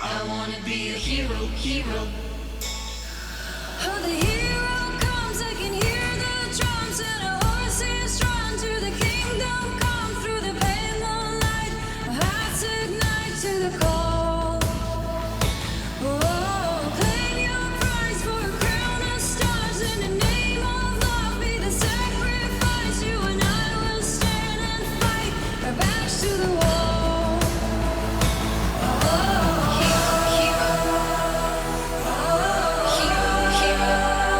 I wanna be a hero, hero. Oh, the hero comes, I can hear the drums and a horse is drawn to the kingdom come through the pale moonlight. My hearts ignite to the call. Oh, claim your prize for a crown of stars in the name of love. Be the sacrifice. You and I will stand and fight our backs to the wall. Oh, hero, hero. Oh, hero, hero.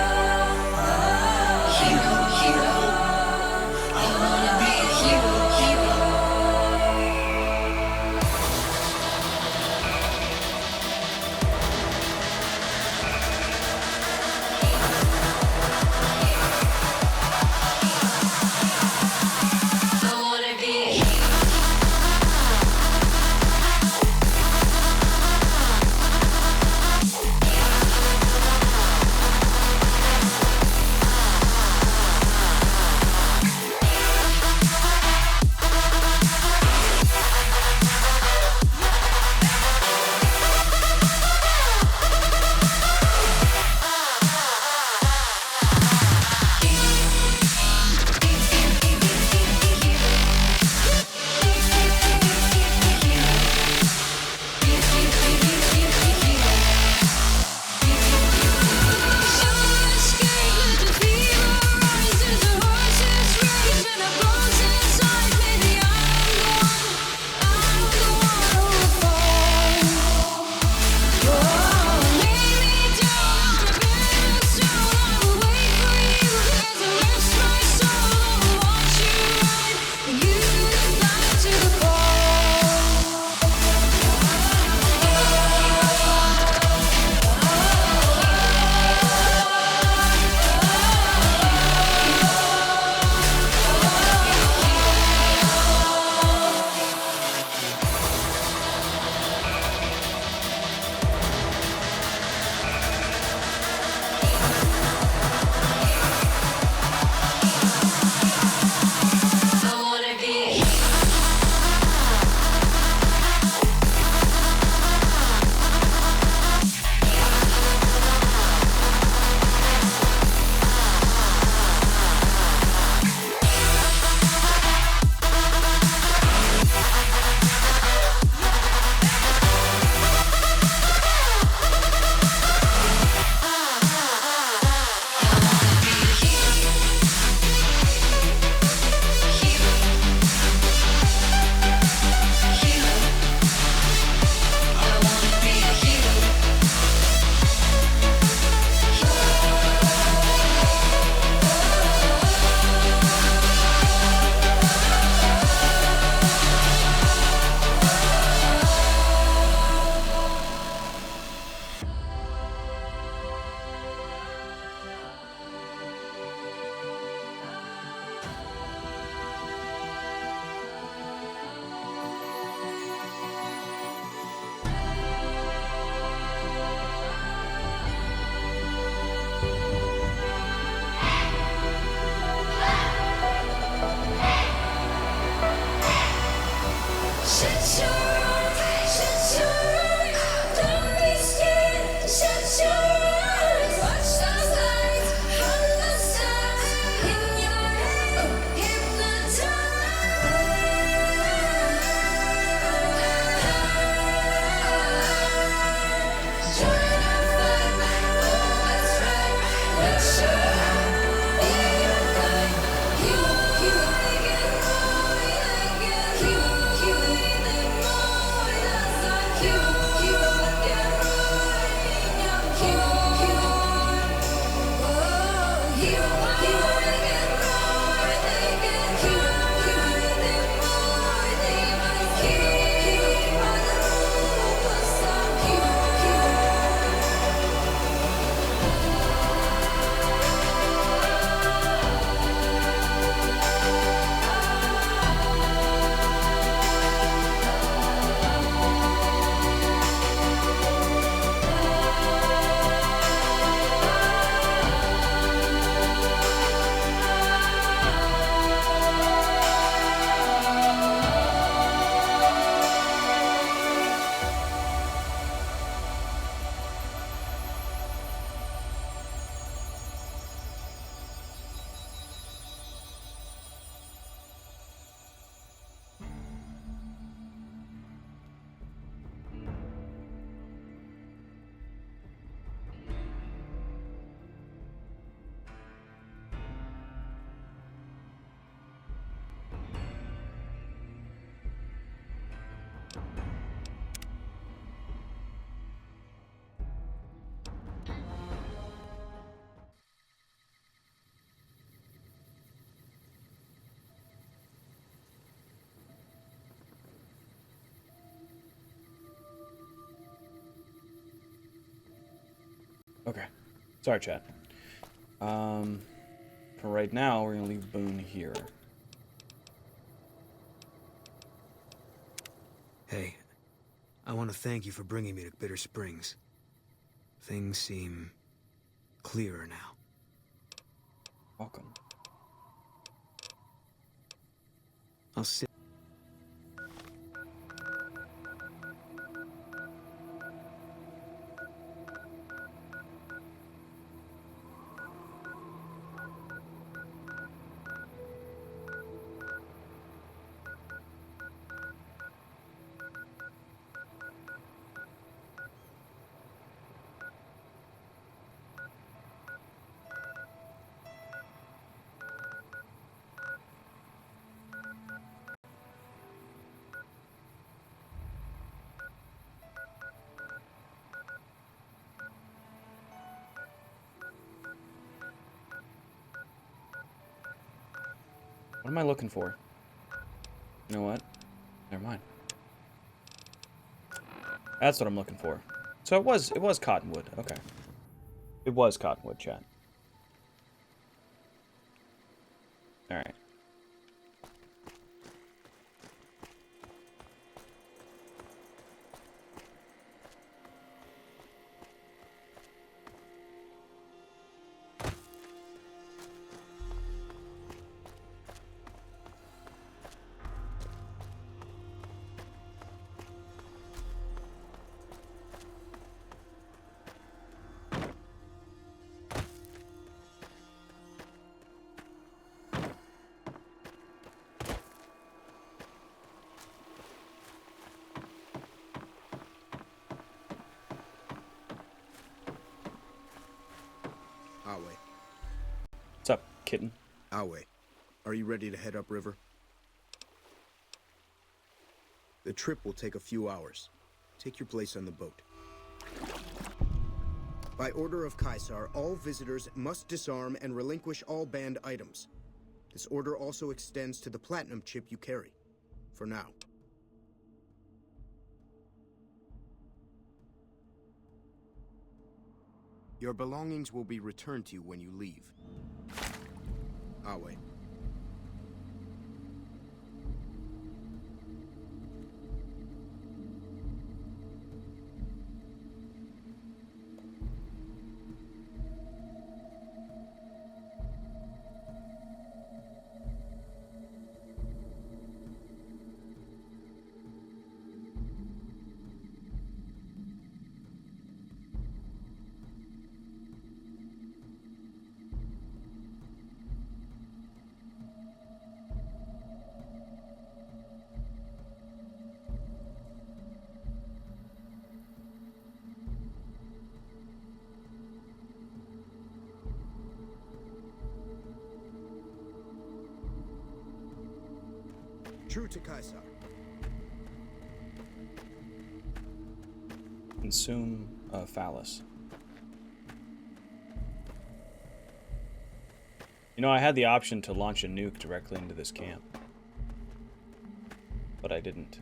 Okay. Sorry, chat. For right now, we're gonna leave Boone here. Hey, I want to thank you for bringing me to Bitter Springs. Things seem clearer now. Welcome. I'll sit. What am I looking for? You know what? Never mind. That's what I'm looking for. So it was Cottonwood. Okay. It was Cottonwood, chat. Alright. Awe. What's up, kitten? Awe, are you ready to head upriver? The trip will take a few hours. Take your place on the boat. By order of Caesar, all visitors must disarm and relinquish all banned items. This order also extends to the platinum chip you carry. For now. Your belongings will be returned to you when you leave. Awe. True to Caesar. Consume a phallus. You know, I had the option to launch a nuke directly into this camp. But I didn't.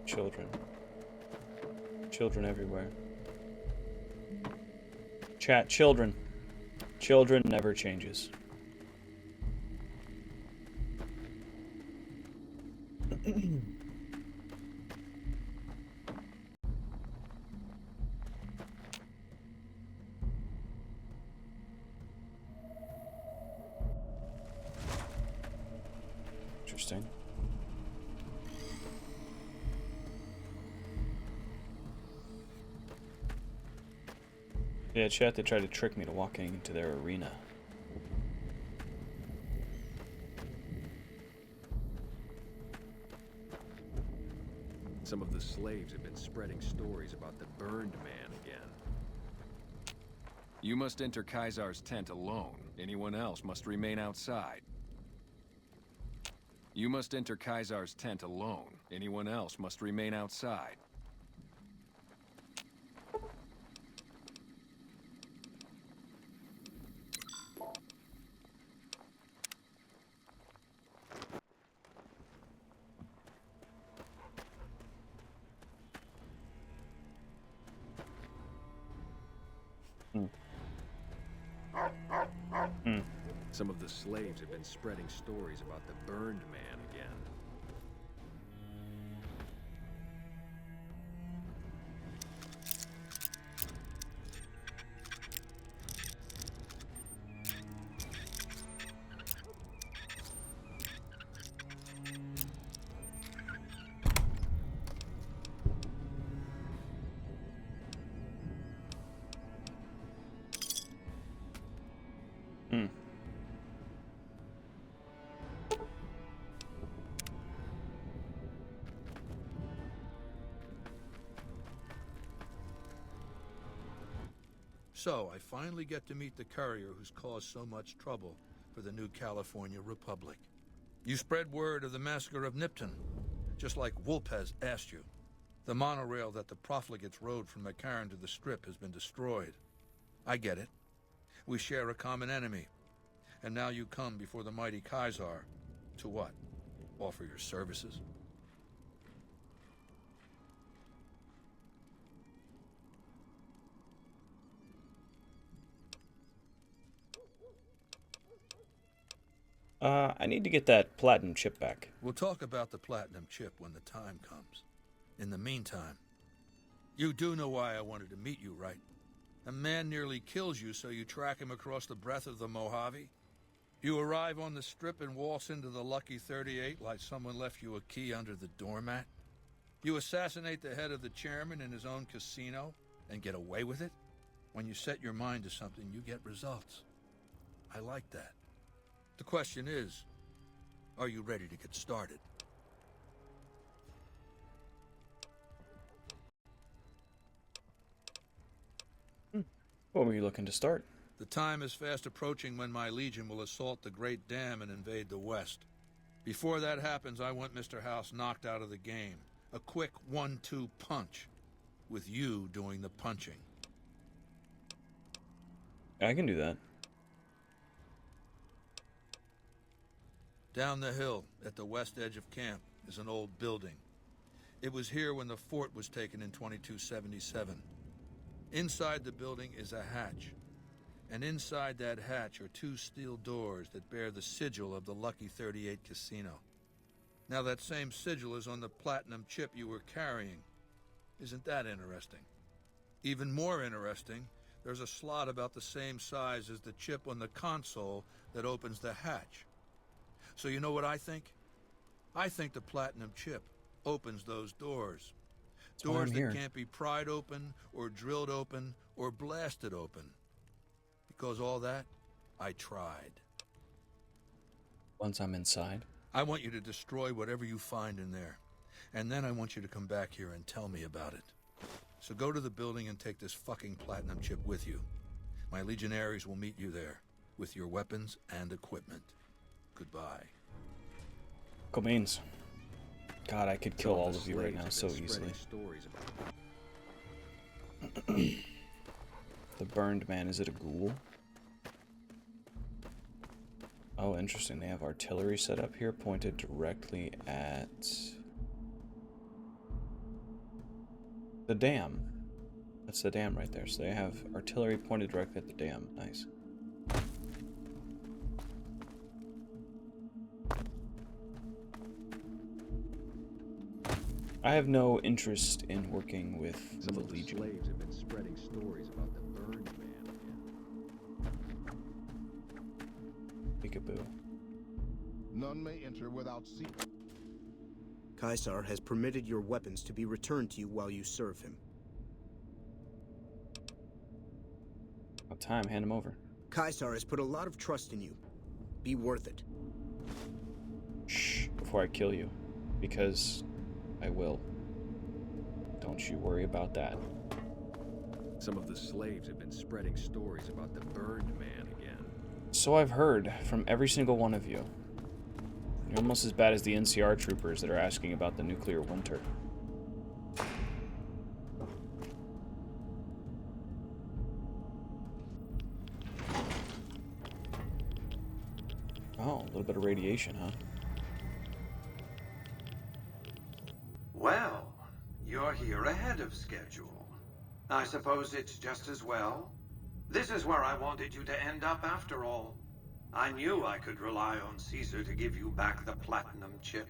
Children. Children everywhere. Chat, children. Children never changes. Interesting. Yeah, chat, they tried to trick me to walking into their arena. Some of the slaves have been spreading stories about the burned man again. You must enter Caesar's tent alone. Anyone else must remain outside. You must enter Caesar's tent alone. Anyone else must remain outside. Some of the slaves have been spreading stories about the burned man again. Hmm. So, I finally get to meet the courier who's caused so much trouble for the new California Republic. You spread word of the massacre of Nipton, just like Wolpez asked you. The monorail that the profligates rode from McCarran to the Strip has been destroyed. I get it. We share a common enemy. And now you come before the mighty Caesar. To what? Offer your services? I need to get that platinum chip back. We'll talk about the platinum chip when the time comes. In the meantime, you do know why I wanted to meet you, right? A man nearly kills you, so you track him across the breadth of the Mojave? You arrive on the Strip and waltz into the Lucky 38 like someone left you a key under the doormat? You assassinate the head of the chairman in his own casino and get away with it? When you set your mind to something, you get results. I like that. The question is, are you ready to get started? When were you looking to start? The time is fast approaching when my legion will assault the Great Dam and invade the West. Before that happens, I want Mr. House knocked out of the game. A quick 1-2 punch, with you doing the punching. I can do that. Down the hill, at the west edge of camp, is an old building. It was here when the fort was taken in 2277. Inside the building is a hatch. And inside that hatch are 2 steel doors that bear the sigil of the Lucky 38 casino. Now that same sigil is on the platinum chip you were carrying. Isn't that interesting? Even more interesting, there's a slot about the same size as the chip on the console that opens the hatch. So you know what I think? I think the platinum chip opens those doors. Doors that can't be pried open, or drilled open, or blasted open. Because all that, I tried. Once I'm inside? I want you to destroy whatever you find in there. And then I want you to come back here and tell me about it. So go to the building and take this fucking platinum chip with you. My legionaries will meet you there, with your weapons and equipment. Goodbye. Cool beans. God, I could kill all of you right now so easily. The burned man, is it a ghoul? Oh, interesting. They have artillery set up here, pointed directly at the dam. That's the dam right there. So they have artillery pointed directly at the dam. Nice. I have no interest in working with the Legion. Some of the slaves have been spreading stories about the burned man again. Peekaboo. None may enter without seeing. Caesar has permitted your weapons to be returned to you while you serve him. About time, hand him over. Caesar has put a lot of trust in you. Be worth it. Shh, before I kill you. Because I will. Don't you worry about that. Some of the slaves have been spreading stories about the burned man again. So I've heard from every single one of you. You're almost as bad as the NCR troopers that are asking about the nuclear winter. Oh, a little bit of radiation, huh? Well, you're here ahead of schedule. I suppose it's just as well. This is where I wanted you to end up after all. I knew I could rely on Caesar to give you back the platinum chip.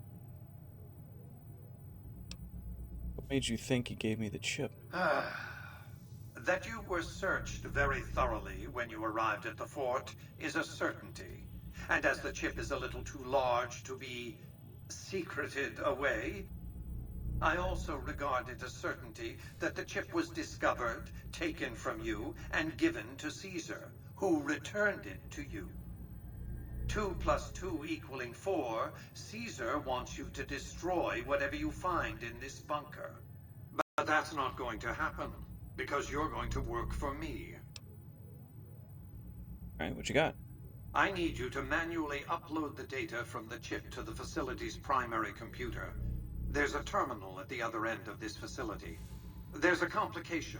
What made you think he gave me the chip? That you were searched very thoroughly when you arrived at the fort is a certainty. And as the chip is a little too large to be secreted away, I also regard it a certainty that the chip was discovered, taken from you, and given to Caesar, who returned it to you. 2 + 2 = 4, Caesar wants you to destroy whatever you find in this bunker. But that's not going to happen, because you're going to work for me. Alright, what you got? I need you to manually upload the data from the chip to the facility's primary computer. There's a terminal at the other end of this facility. There's a complication.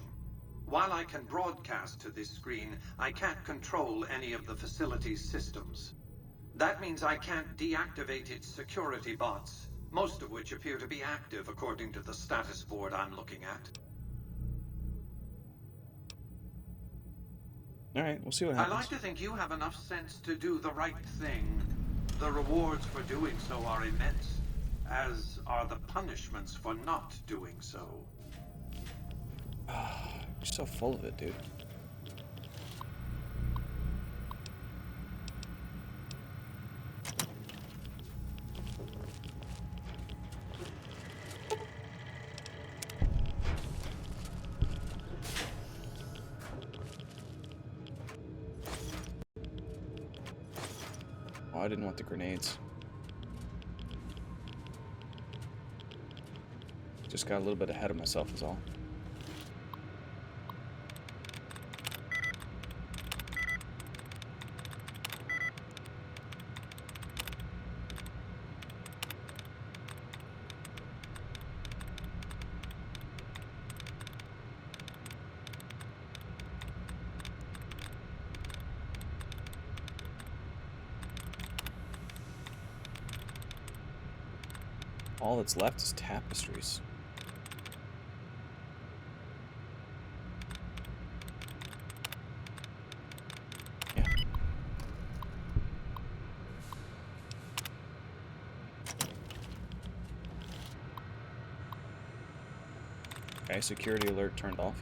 While I can broadcast to this screen, I can't control any of the facility's systems. That means I can't deactivate its security bots, most of which appear to be active according to the status board I'm looking at. Alright, we'll see what I happens. like to think you have enough sense to do the right thing. The rewards for doing so are immense, as are the punishments for not doing so. You're so full of it, dude. Oh, I didn't want the grenades. Just got a little bit ahead of myself is all. All that's left is tapestries. Yeah. Okay, security alert turned off.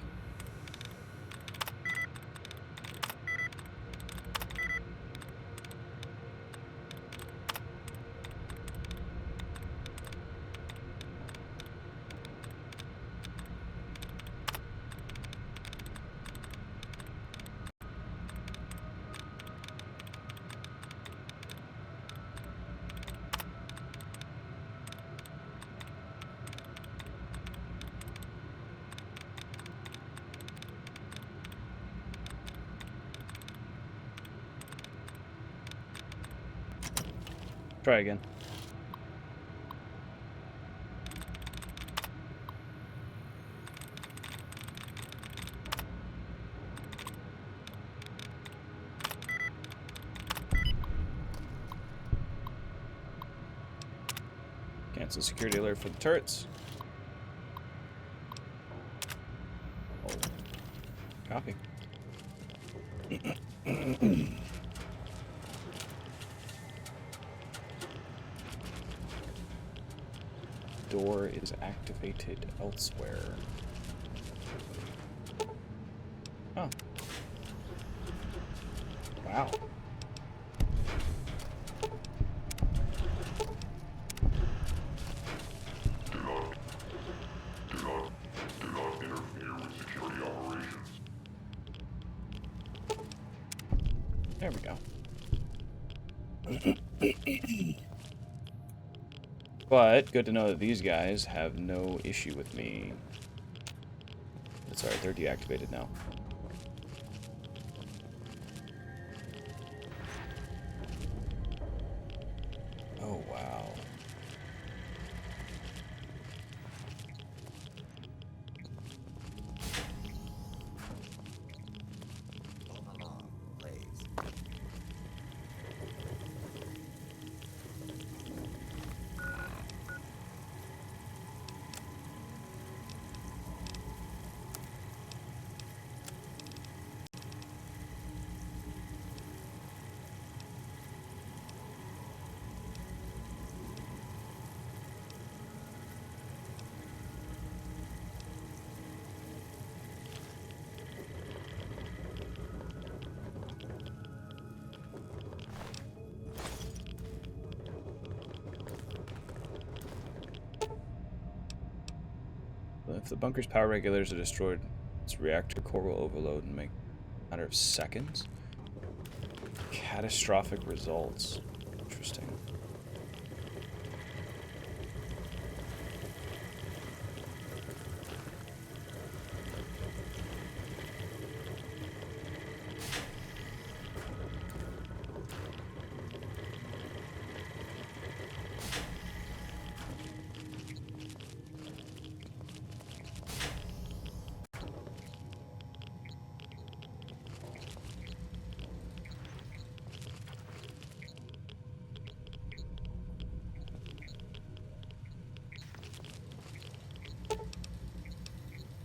Try again. Cancel security alert for the turrets. Oh. Copy. Door is activated elsewhere. Oh. Wow. Do not interfere with security operations. There we go. But good to know that these guys have no issue with me. That's alright, they're deactivated now. Oh, wow. If the bunker's power regulators are destroyed, its reactor core will overload and make a matter of seconds. Catastrophic results. Interesting.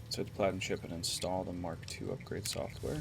Insert the platinum chip and install the Mark II upgrade software.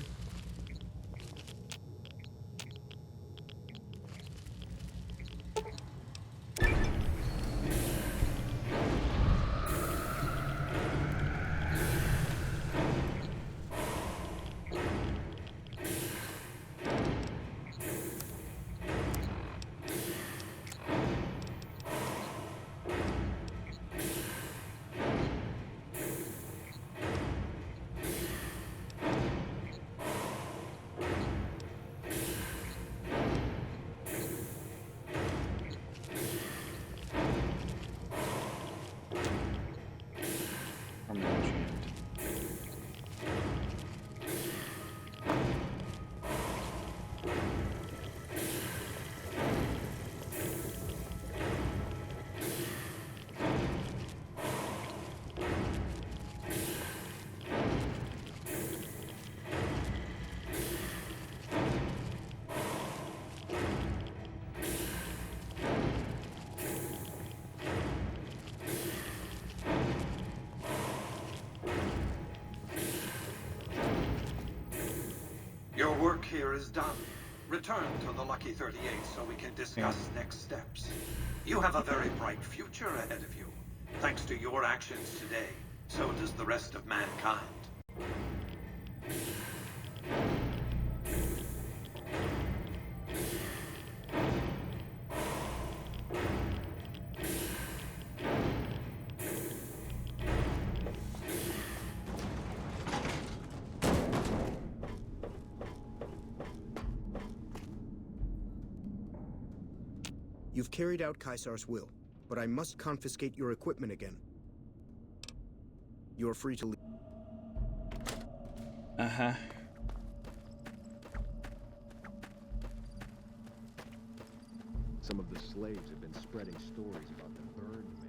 Your work here is done. Return to the Lucky 38 so we can discuss next steps. You have a very bright future ahead of you. Thanks to your actions today, so does the rest of mankind. You've carried out Caesar's will, but I must confiscate your equipment again. You're free to leave. Uh-huh. Some of the slaves have been spreading stories about the burned man.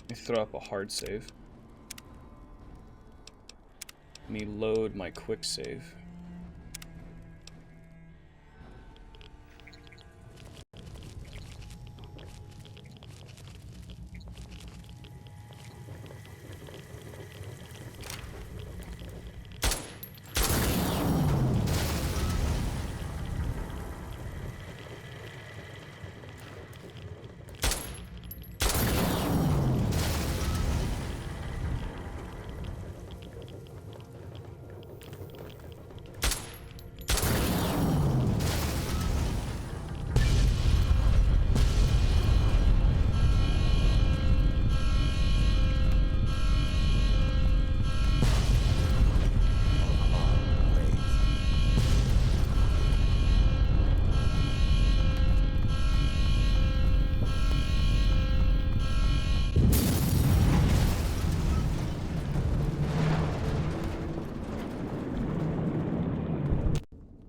Let me throw up a hard save. Let me load my quick save.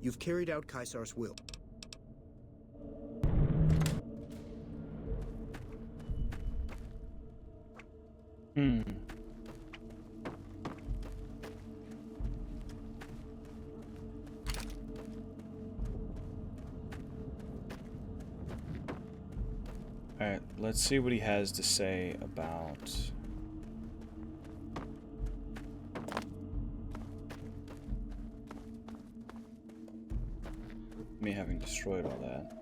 You've carried out Caesar's will. Alright, let's see what he has to say about... Me having destroyed all that.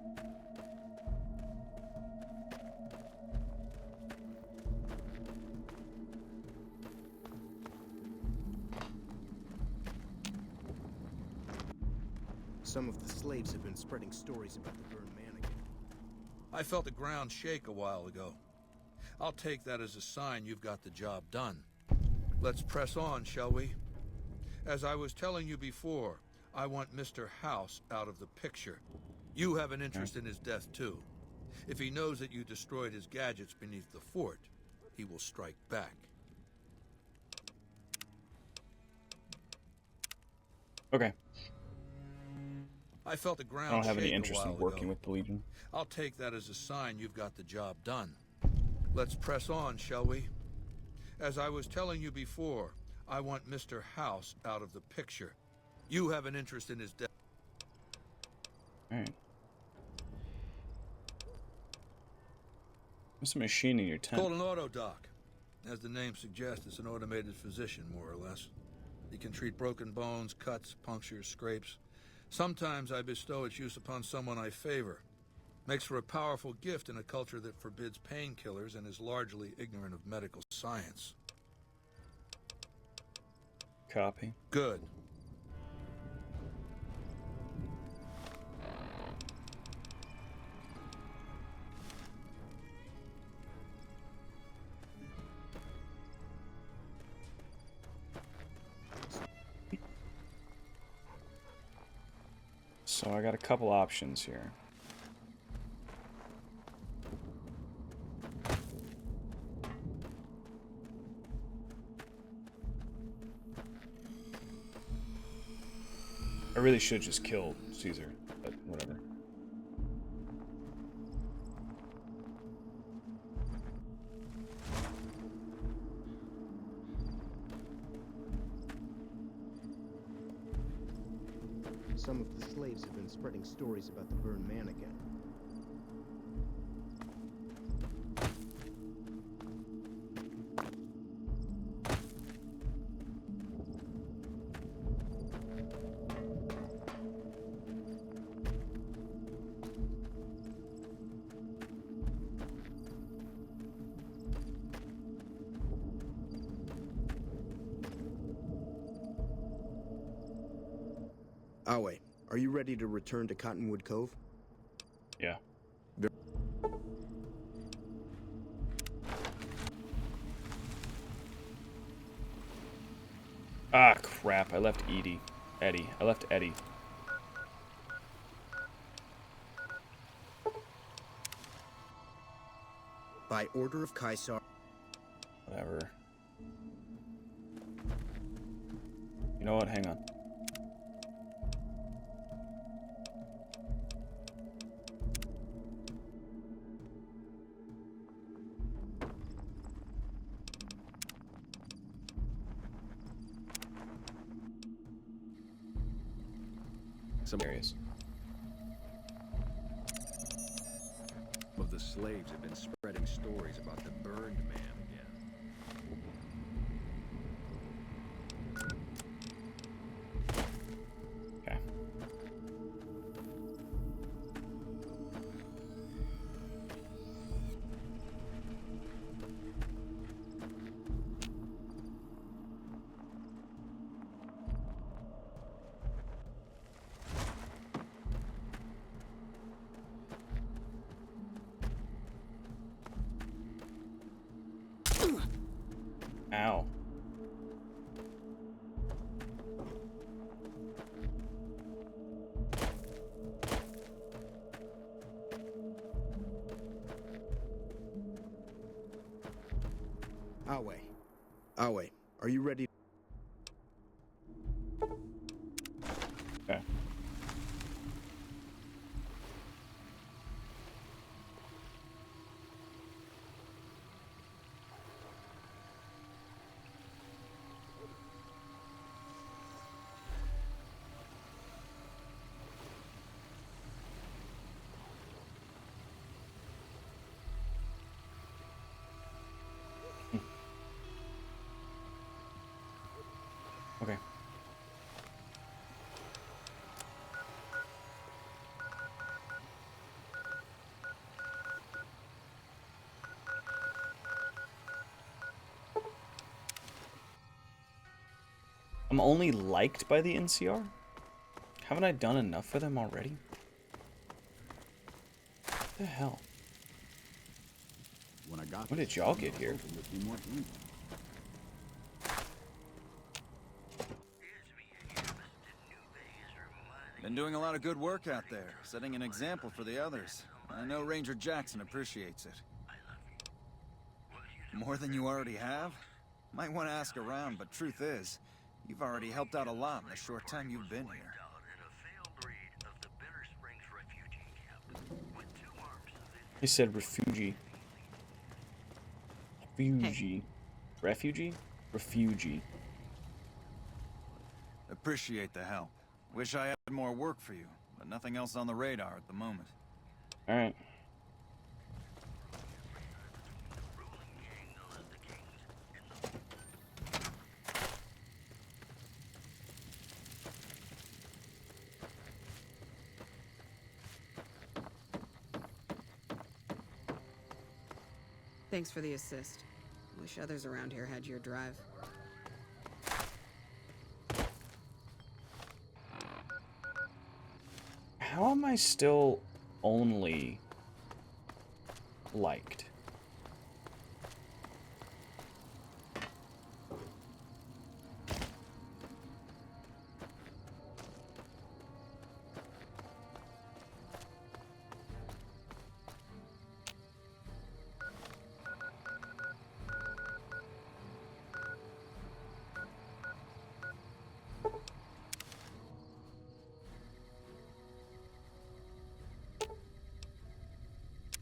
Some of the slaves have been spreading stories about the burned mannequin. I felt the ground shake a while ago. I'll take that as a sign you've got the job done. Let's press on, shall we? As I was telling you before, I want Mr. House out of the picture. You have an interest in his death, too. If he knows that you destroyed his gadgets beneath the fort, he will strike back. Okay. I felt the I ground don't have any shake a interest in while working ago. with the Legion. I'll take that as a sign you've got the job done. Let's press on, shall we? As I was telling you before, I want Mr. House out of the picture. You have an interest in his death. Alright. What's a machine in your tent? Called an auto doc. As the name suggests, it's an automated physician, more or less. He can treat broken bones, cuts, punctures, scrapes. Sometimes I bestow its use upon someone I favor. Makes for a powerful gift in a culture that forbids painkillers and is largely ignorant of medical science. Copy. Good. So I got a couple options here. I really should just kill Caesar, but whatever. Some of the slaves have been spreading stories about the burned mannequin. Awe, are you ready to return to Cottonwood Cove? Yeah. Ah, crap. I left Eddie. I left Eddie. By order of Caesar. Whatever. You know what? Hang on. Some Areas. of the slaves have been spreading stories about the burned man again. Okay. Ow. Awe, are you ready? Okay. I'm only liked by the NCR? Haven't I done enough for them already? What the hell? When I got When did y'all get here? Been doing a lot of good work out there, setting an example for the others. I know Ranger Jackson appreciates it. More than you already have? Might want to ask around, but truth is, you've already helped out a lot in the short time you've been here. He said refugee. Refugee. Refugee? Refugee. Appreciate the help. Wish I had more work for you, but nothing else on the radar at the moment. Alright. Thanks for the assist. Wish others around here had your drive. How am I still only liked?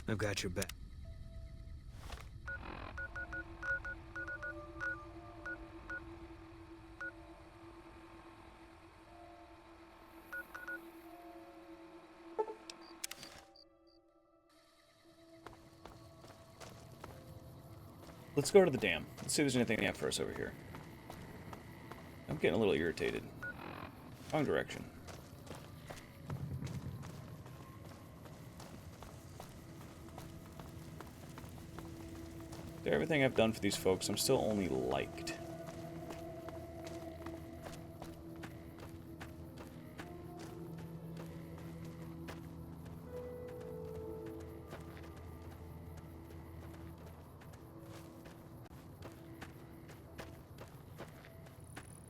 I've got your back. Let's go to the dam. Let's see if there's anything they have for us over here. I'm getting a little irritated. Wrong direction. After everything I've done for these folks, I'm still only liked.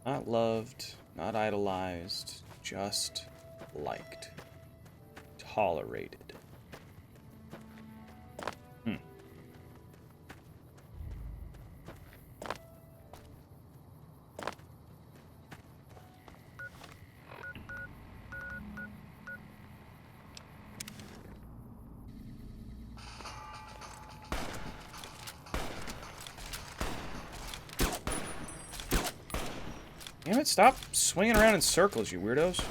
Not loved, not idolized, just liked. Tolerated. Damn it, stop swinging around in circles, you weirdos.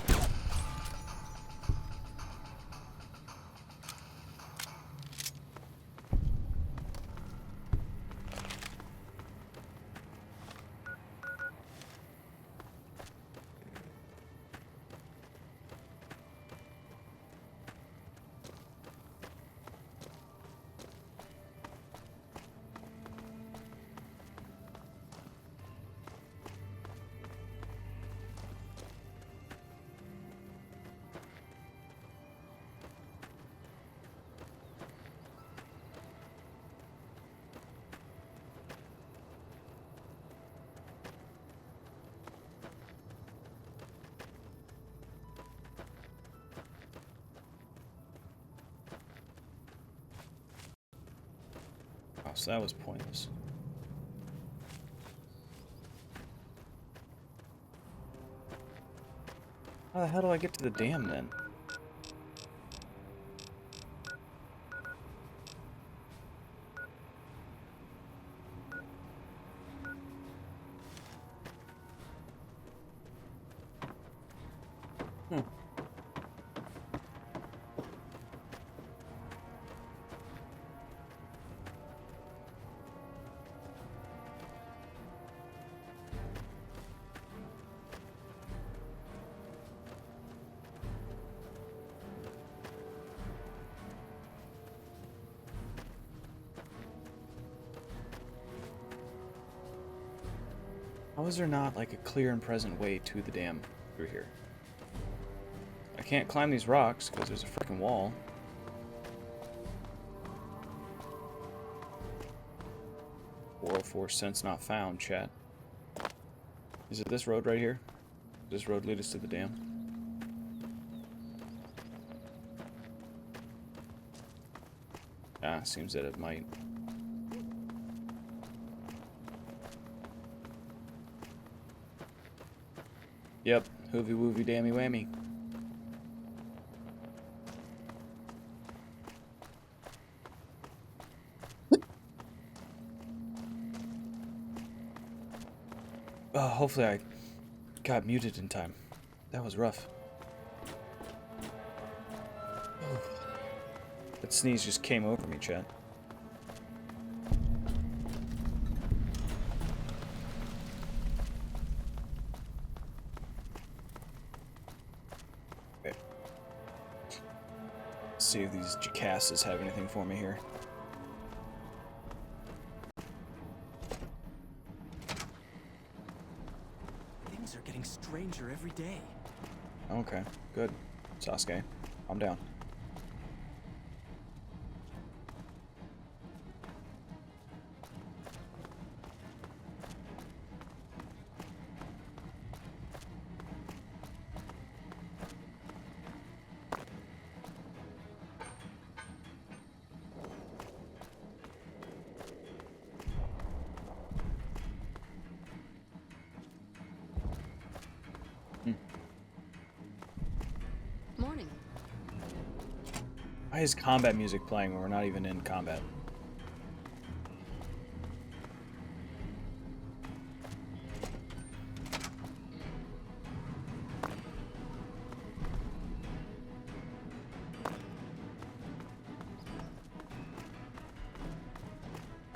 Oh, so that was pointless. How the hell do I get to the dam then? How is there not, like, a clear and present way to the dam through here? I can't climb these rocks because there's a freaking wall. 404 cents not found, chat. Is it this road right here? Does this road lead us to the dam? Ah, seems that it might. Yep, hoovy woovy dammy whammy. Hopefully I got muted in time. That was rough. That sneeze just came over me, chat. Okay. Let's see if these jackasses have anything for me here. Things are getting stranger every day. Okay, good. Sasuke, I'm down. Morning. Why is combat music playing when we're not even in combat?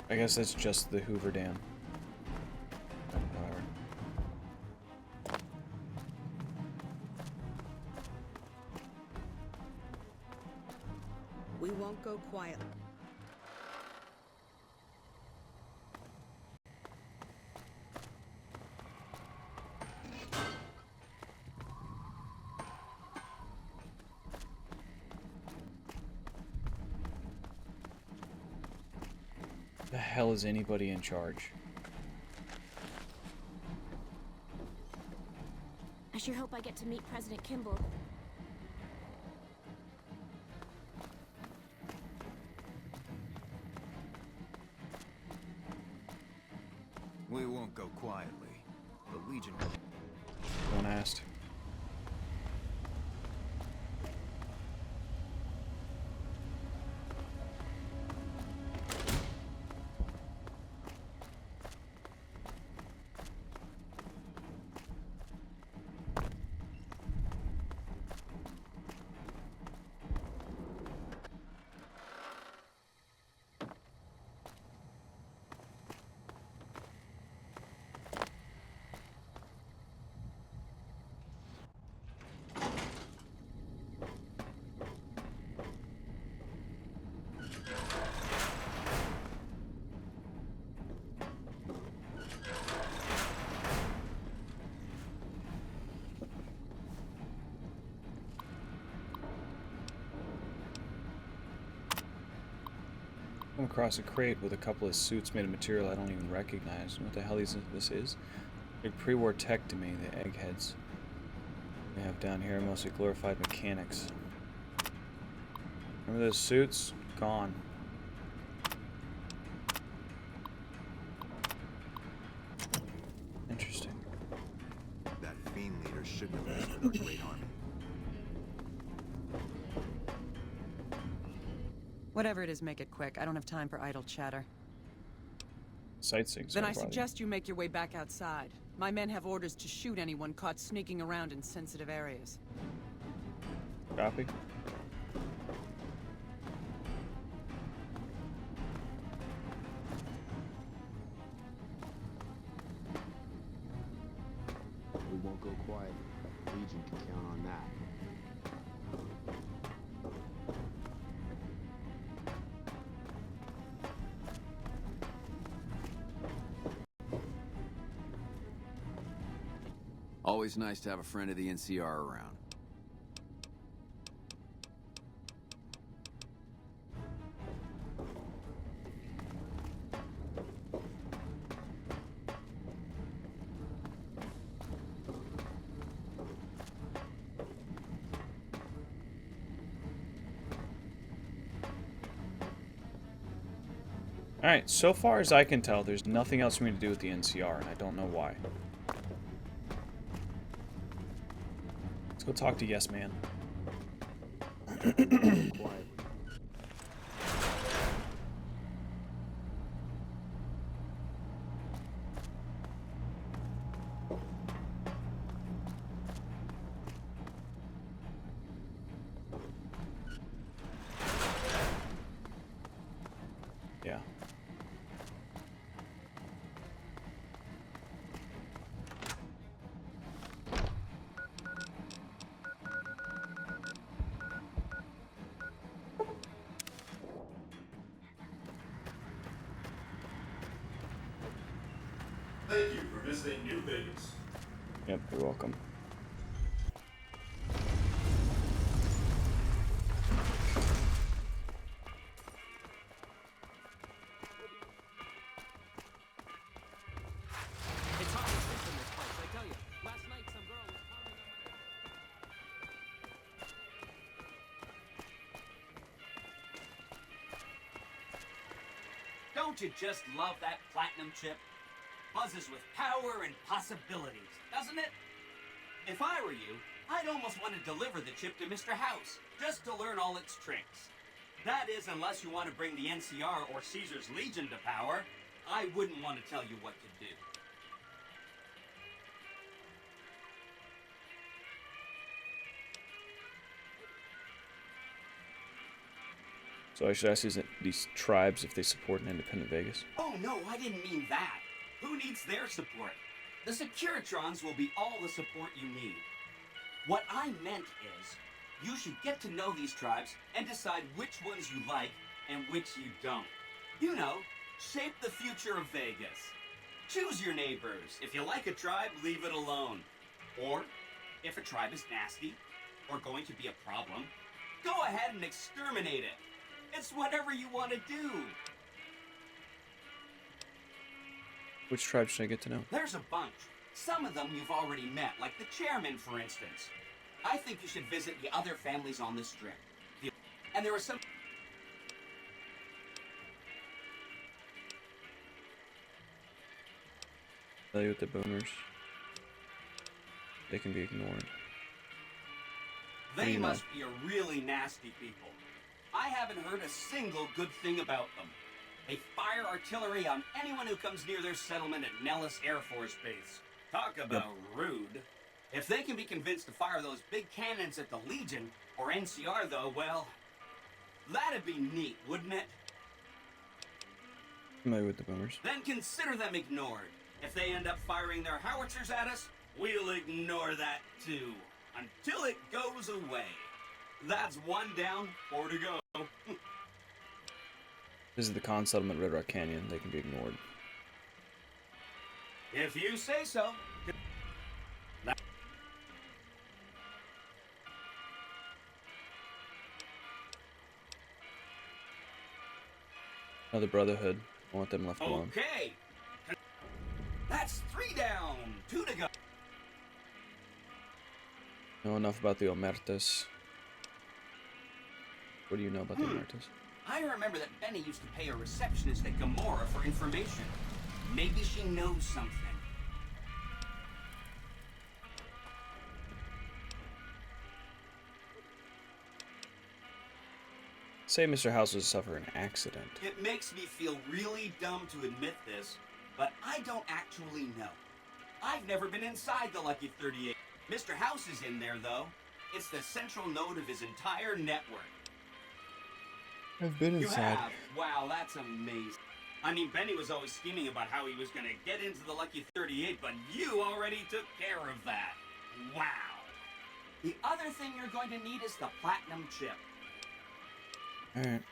I guess that's just the Hoover Dam. Whatever. We won't go quietly. The hell is anybody in charge? I sure hope I get to meet President Kimball. We won't go quietly. The Legion will. No one asked. Come across a crate with a couple of suits made of material I don't even recognize. What the hell this is? Big pre-war tech to me, the eggheads. We have down here mostly glorified mechanics. Remember those suits? Gone. Interesting. That fiend leader shouldn't have led a great army. Whatever it is, make it quick. I don't have time for idle chatter. Sightseeing. Then I suggest you make your way back outside. My men have orders to shoot anyone caught sneaking around in sensitive areas. Copy. We won't go quiet. The Legion can count on that. Always nice to have a friend of the NCR around. Alright, so far as I can tell, there's nothing else for me to do with the NCR, and I don't know why. Let's go talk to Yes Man. Yeah. Thank you for visiting New Vegas. Yep, you're welcome. It's hard to sleep in this place, I tell you. Last night some girl was pounding on my... Don't you just love that platinum chip? Buzzes with power and possibilities, doesn't it? If I were you, I'd almost want to deliver the chip to Mr. House, just to learn all its tricks. That is, unless you want to bring the NCR or Caesar's Legion to power. I wouldn't want to tell you what to do. So I should ask these tribes if they support an independent Vegas. Oh no, I didn't mean that. Who needs their support? The Securitrons will be all the support you need. What I meant is, you should get to know these tribes and decide which ones you like and which you don't. You know, shape the future of Vegas. Choose your neighbors. If you like a tribe, leave it alone. Or, if a tribe is nasty or going to be a problem, go ahead and exterminate it. It's whatever you want to do. Which tribe should I get to know? There's a bunch. Some of them you've already met, like the chairman, for instance. I think you should visit the other families on this strip. And there are some... Play with the boomers. They can be ignored. They must be a really nasty people. I haven't heard a single good thing about them. They fire artillery on anyone who comes near their settlement at Nellis Air Force Base. Talk about rude. If they can be convinced to fire those big cannons at the Legion, or NCR though, well, that'd be neat, wouldn't it? Familiar with the boomers. Then consider them ignored. If they end up firing their howitzers at us, we'll ignore that too, until it goes away. That's one down, 4 to go. This is the Con settlement, Red Rock Canyon. They can be ignored. If you say so. Another Brotherhood. I want them left alone. Okay. That's 3 down, 2 to go. Know enough about the Omertas. What do you know about the Omertas? I remember that Benny used to pay a receptionist at Gamora for information. Maybe she knows something. Say Mr. House was to suffer an accident. It makes me feel really dumb to admit this, but I don't actually know. I've never been inside the Lucky 38. Mr. House is in there, though. It's the central node of his entire network. I've been inside. You have? Wow, that's amazing. I mean, Benny was always scheming about how he was going to get into the Lucky 38, but you already took care of that. Wow. The other thing you're going to need is the platinum chip. Alright.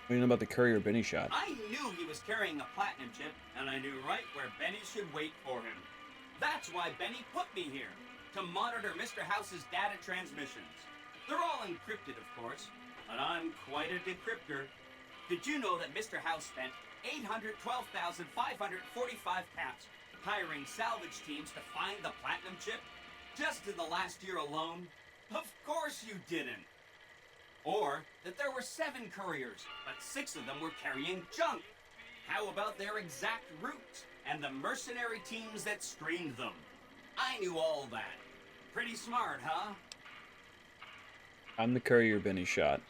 What do you know about the courier Benny shot? I knew he was carrying a platinum chip, and I knew right where Benny should wait for him. That's why Benny put me here, to monitor Mr. House's data transmissions. They're all encrypted, of course, but I'm quite a decryptor. Did you know that Mr. House spent 812,545 caps hiring salvage teams to find the platinum chip? Just in the last year alone? Of course you didn't. Or that there were 7 couriers, but 6 of them were carrying junk. How about their exact routes and the mercenary teams that screened them? I knew all that. Pretty smart, huh? I'm the courier Benny shot.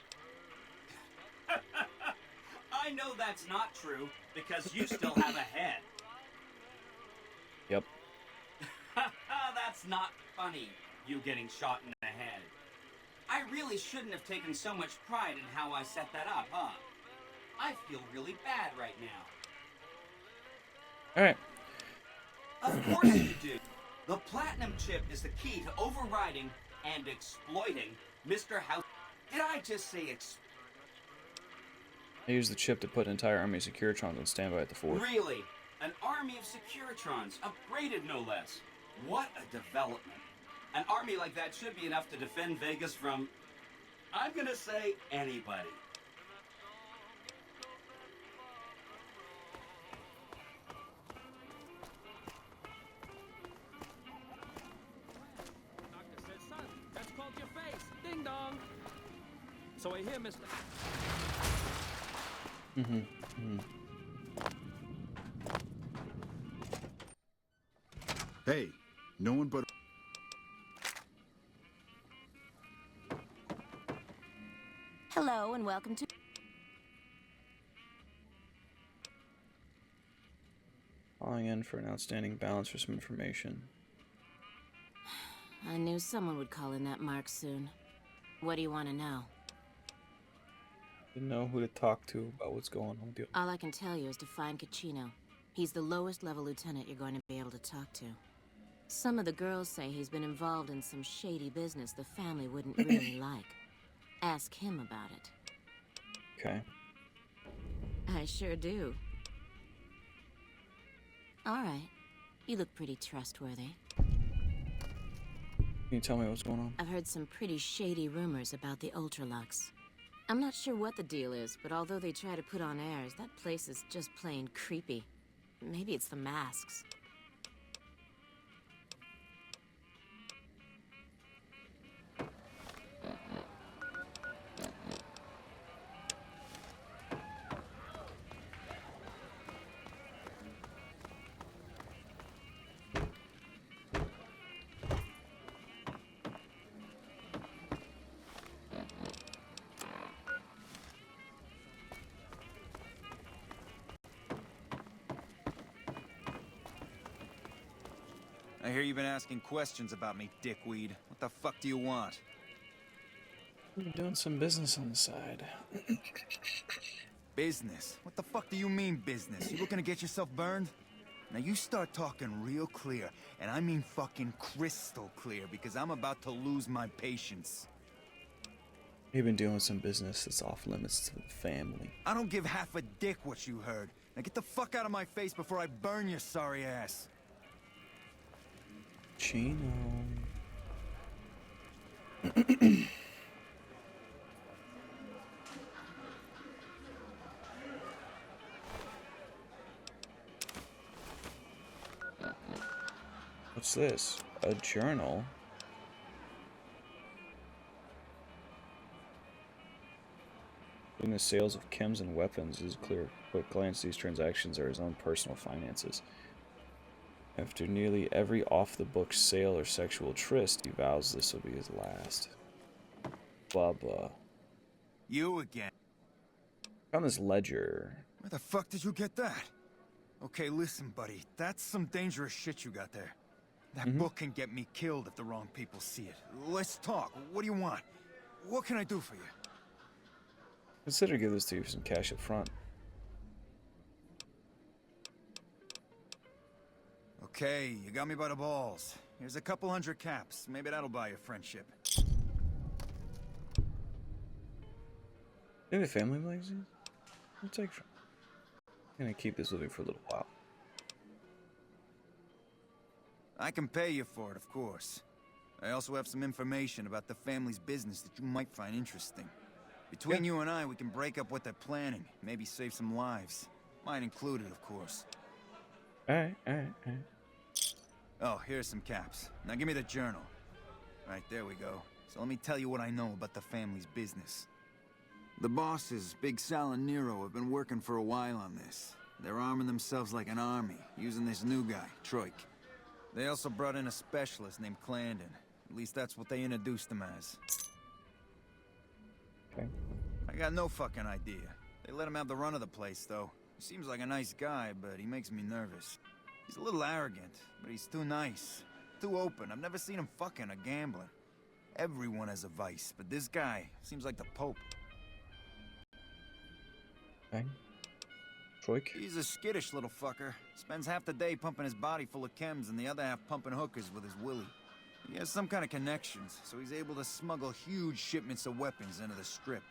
I know that's not true, because you still have a head. Yep. That's not funny, you getting shot in the head. I really shouldn't have taken so much pride in how I set that up, huh? I feel really bad right now. Alright. Of course you do. The platinum chip is the key to overriding and exploiting Mr. House. Did I just say I used the chip to put an entire army of Securitrons on standby at the fort. Really? An army of Securitrons, upgraded no less. What a development. An army like that should be enough to defend Vegas from, I'm gonna say, anybody. Doctor says, son, that's called your face. Ding dong. So I hear, Mr. Hey, no one but... Hello and welcome to... Calling in for an outstanding balance for some information. I knew someone would call in that mark soon. What do you want to know? Didn't know who to talk to about what's going on with you. All I can tell you is to find Caccino. He's the lowest level lieutenant you're going to be able to talk to. Some of the girls say he's been involved in some shady business the family wouldn't really like. Ask him about it. Okay. I sure do. All right. You look pretty trustworthy. Can you tell me what's going on? I've heard some pretty shady rumors about the Ultralux. I'm not sure what the deal is, but although they try to put on airs, that place is just plain creepy. Maybe it's the masks. I hear you've been asking questions about me, dickweed. What the fuck do you want? We're doing some business on the side. Business? What the fuck do you mean business? You looking to get yourself burned? Now you start talking real clear, and I mean fucking crystal clear, because I'm about to lose my patience. We've been doing some business that's off limits to the family. I don't give half a dick what you heard. Now get the fuck out of my face before I burn your sorry ass. Chino. What's this? A journal? In the sales of chems and weapons, it is clear at a quick glance these transactions are his own personal finances. After nearly every off-the-books sale or sexual tryst, he vows this will be his last. Bubba. You again. Found this ledger. Where the fuck did you get that? Okay, listen, buddy. That's some dangerous shit you got there. That book can get me killed if the wrong people see it. Let's talk. What do you want? What can I do for you? Consider give this to you for some cash up front. Okay, you got me by the balls. Here's a couple hundred caps. Maybe that'll buy you friendship. Maybe the family magazine? I'll take from. I'm gonna keep this with me for a little while. I can pay you for it, of course. I also have some information about the family's business that you might find interesting. Between you and I, we can break up what they're planning, maybe save some lives. Mine included, of course. Alright. Oh, here's some caps. Now give me the journal. Right, there we go. So let me tell you what I know about the family's business. The bosses, Big Sal and Nero, have been working for a while on this. They're arming themselves like an army, using this new guy, Troik. They also brought in a specialist named Clarendon. At least that's what they introduced him as. Okay. I got no fucking idea. They let him have the run of the place, though. He seems like a nice guy, but he makes me nervous. He's a little arrogant, but he's too nice. Too open. I've never seen him fucking or gambling. Everyone has a vice, but this guy seems like the Pope. Okay. Troik. He's a skittish little fucker. Spends half the day pumping his body full of chems and the other half pumping hookers with his willy. He has some kind of connections, so he's able to smuggle huge shipments of weapons into the Strip.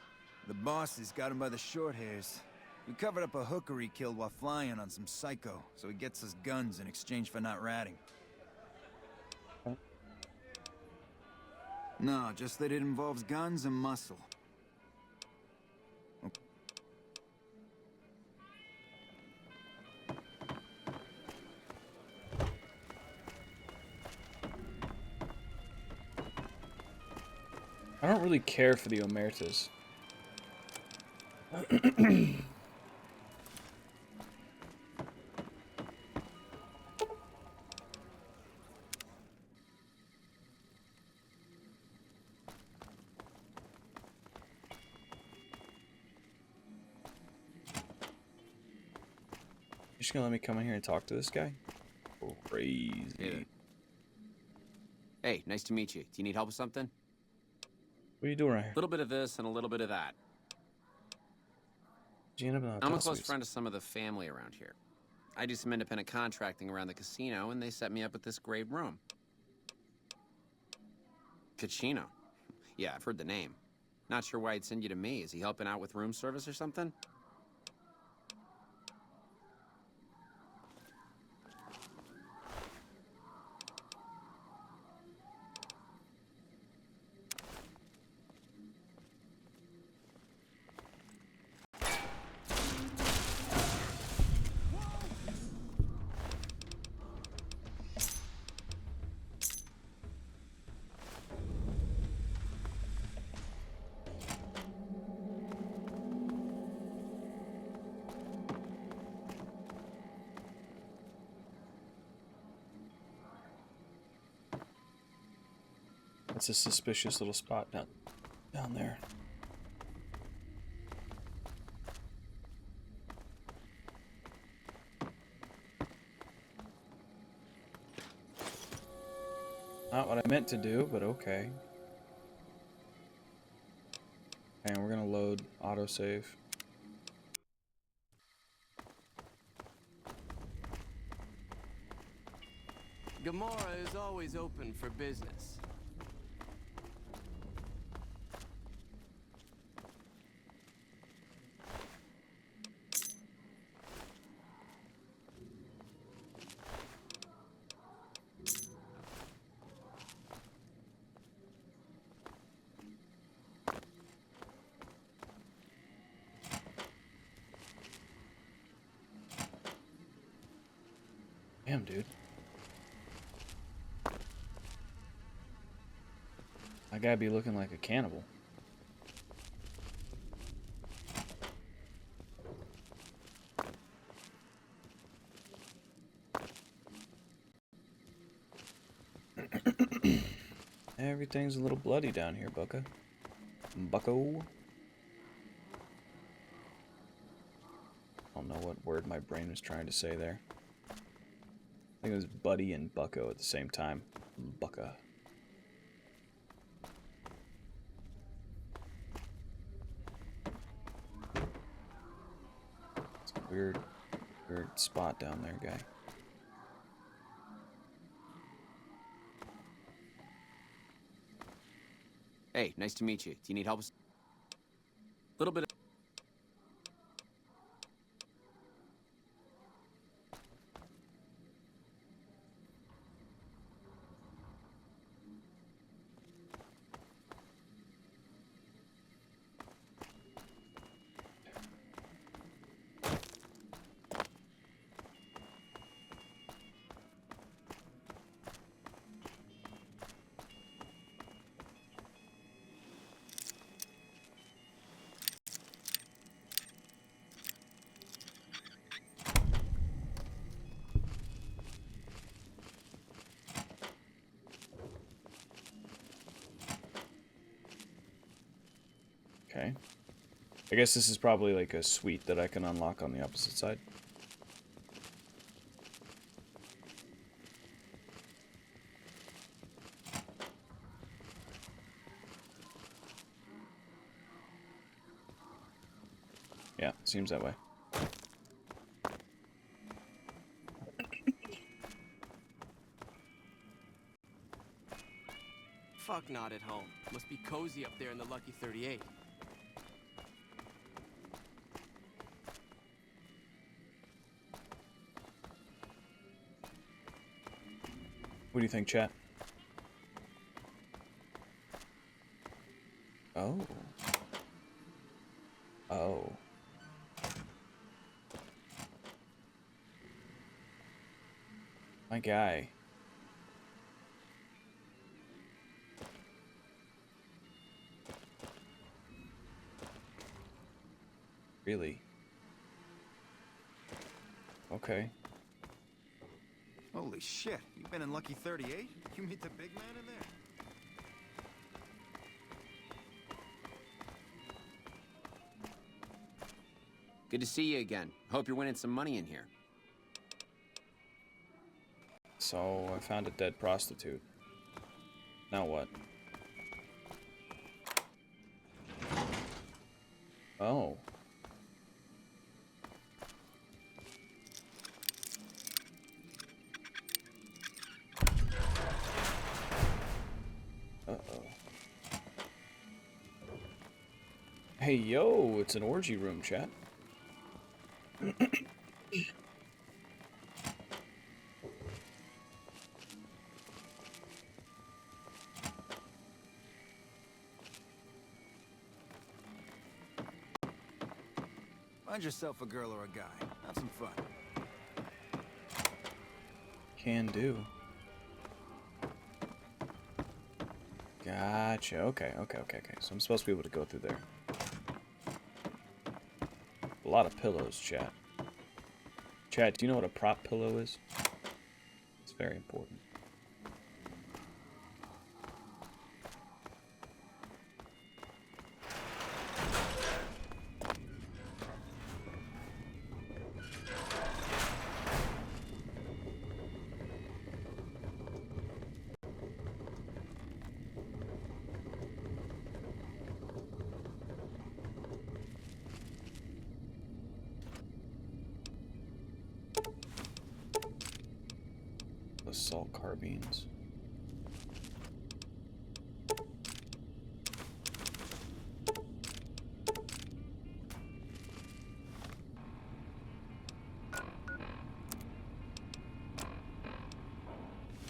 The bosses got him by the short hairs. We covered up a hooker he killed while flying on some psycho, so he gets us guns in exchange for not ratting. No, just that it involves guns and muscle. I don't really care for the Omertas. You just gonna let me come in here and talk to this guy? Crazy. Hey, nice to meet you. Do you need help with something? What are you doing right here? A little bit of this and a little bit of that. I'm a close friend of some of the family around here. I do some independent contracting around the casino, and they set me up with this great room. Casino? Yeah, I've heard the name. Not sure why he'd send you to me. Is he helping out with room service or something? That's a suspicious little spot down there. Not what I meant to do, but okay. And we're gonna load autosave. Gamora is always open for business. Damn, dude. I gotta be looking like a cannibal. Everything's a little bloody down here, Bucko. I don't know what word my brain was trying to say there. I think it was Buddy and Bucko at the same time. Bucka. It's a weird spot down there, guy. Hey, nice to meet you. Do you need help with... A little bit of... Okay. I guess this is probably like a suite that I can unlock on the opposite side. Yeah, seems that way. Fuck not at home. Must be cozy up there in the Lucky 38. What do you think, chat? Oh. Oh. My guy. Really? Okay. Holy shit, you've been in Lucky 38? You meet the big man in there? Good to see you again. Hope you're winning some money in here. So, I found a dead prostitute. Now what? Oh. Uh-oh. Hey, yo, it's an orgy room, chat. Find yourself a girl or a guy. Have some fun. Can do. Gotcha. Okay. So I'm supposed to be able to go through there. A lot of pillows, chat. Chat, do you know what a prop pillow is? It's very important. Assault carbines.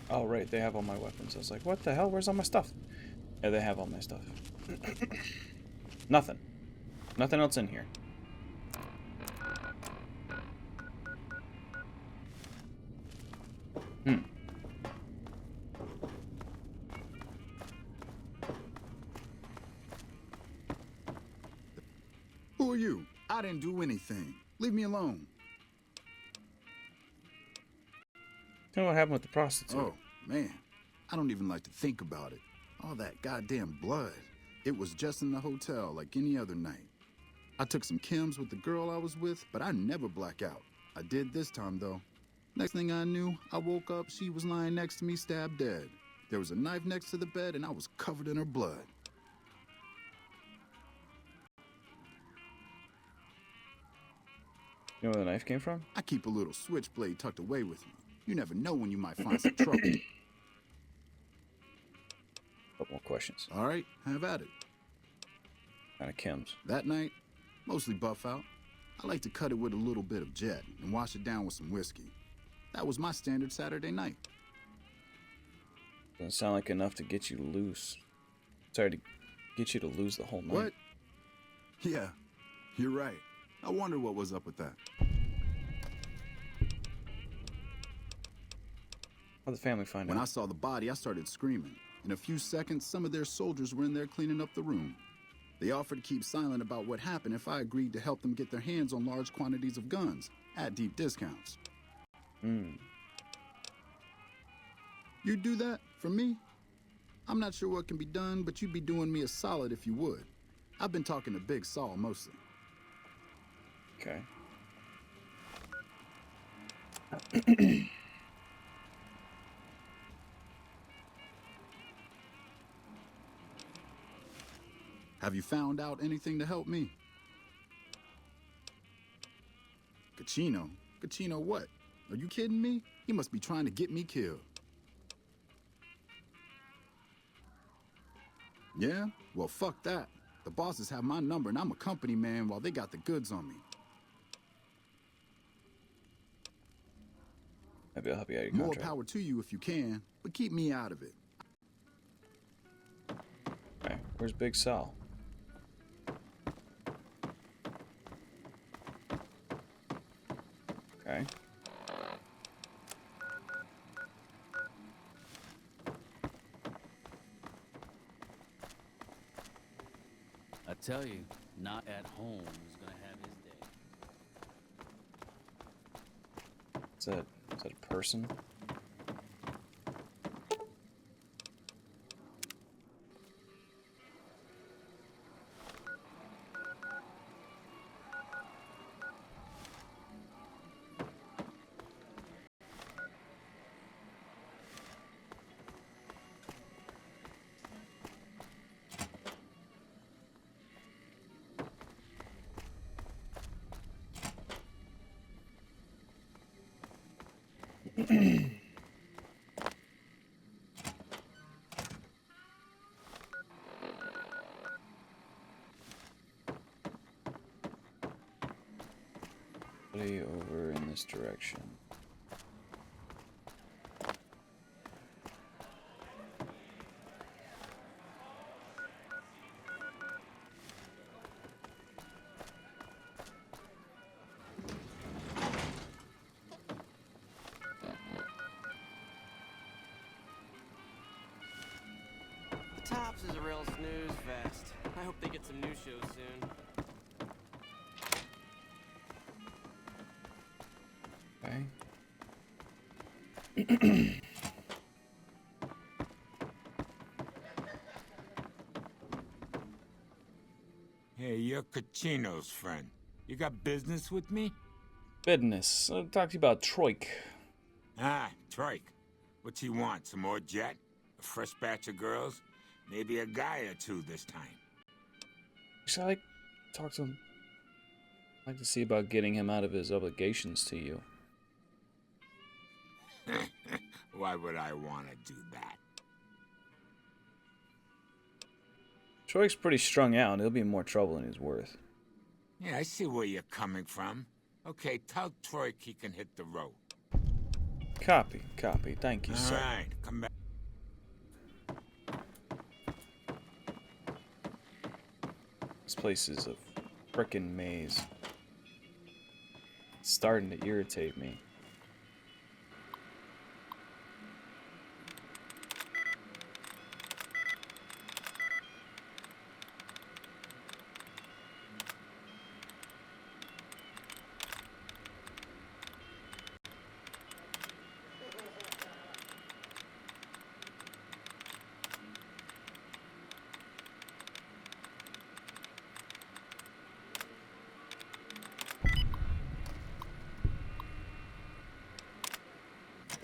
Oh, right, they have all my weapons. I was like, what the hell? Where's all my stuff? Yeah, they have all my stuff. Nothing. Nothing else in here. Who are you? I didn't do anything. Leave me alone. You know what happened with the prostitute? Oh, man. I don't even like to think about it. All that goddamn blood. It was just in the hotel like any other night. I took some chems with the girl I was with, but I never black out. I did this time, though. Next thing I knew, I woke up, she was lying next to me, stabbed dead. There was a knife next to the bed, and I was covered in her blood. You know where the knife came from? I keep a little switchblade tucked away with me. You never know when you might find some trouble. Couple more questions. All right, have at it. Kind of chems. That night, mostly buff out. I like to cut it with a little bit of jet and wash it down with some whiskey. That was my standard Saturday night. Doesn't sound like enough to get you loose. Sorry, to get you to lose the whole night. What? Yeah, you're right. I wonder what was up with that. How'd the family find out? When I saw the body, I started screaming. In a few seconds, some of their soldiers were in there cleaning up the room. They offered to keep silent about what happened if I agreed to help them get their hands on large quantities of guns at deep discounts. You'd do that for me? I'm not sure what can be done, but you'd be doing me a solid if you would. I've been talking to Big Saul mostly. Okay. Have you found out anything to help me? Cachino? Cachino what? Are you kidding me? He must be trying to get me killed. Yeah? Well, fuck that. The bosses have my number and I'm a company man while they got the goods on me. Maybe I'll help you out your More contract. power to you if you can, but keep me out of it. Okay, where's Big Sal? Okay. I tell you, not at home is gonna have his day. Is that a person? Way over in this direction. The Tops is a real snooze fest. I hope they get some new shows soon. Okay. Hey, you're Cachino's friend. You got business with me? Business. I'll talk to you about Troik. Ah, Troik. What's he want? Some more jet? A fresh batch of girls? Maybe a guy or two this time. Should I like talk to him? I'd like to see about getting him out of his obligations to you. Why would I want to do that? Troik's pretty strung out. He'll be in more trouble than he's worth. Yeah, I see where you're coming from. Okay, tell Troik he can hit the road. Copy, copy. Thank you, sir. All right, come back. This place is a frickin' maze. It's starting to irritate me.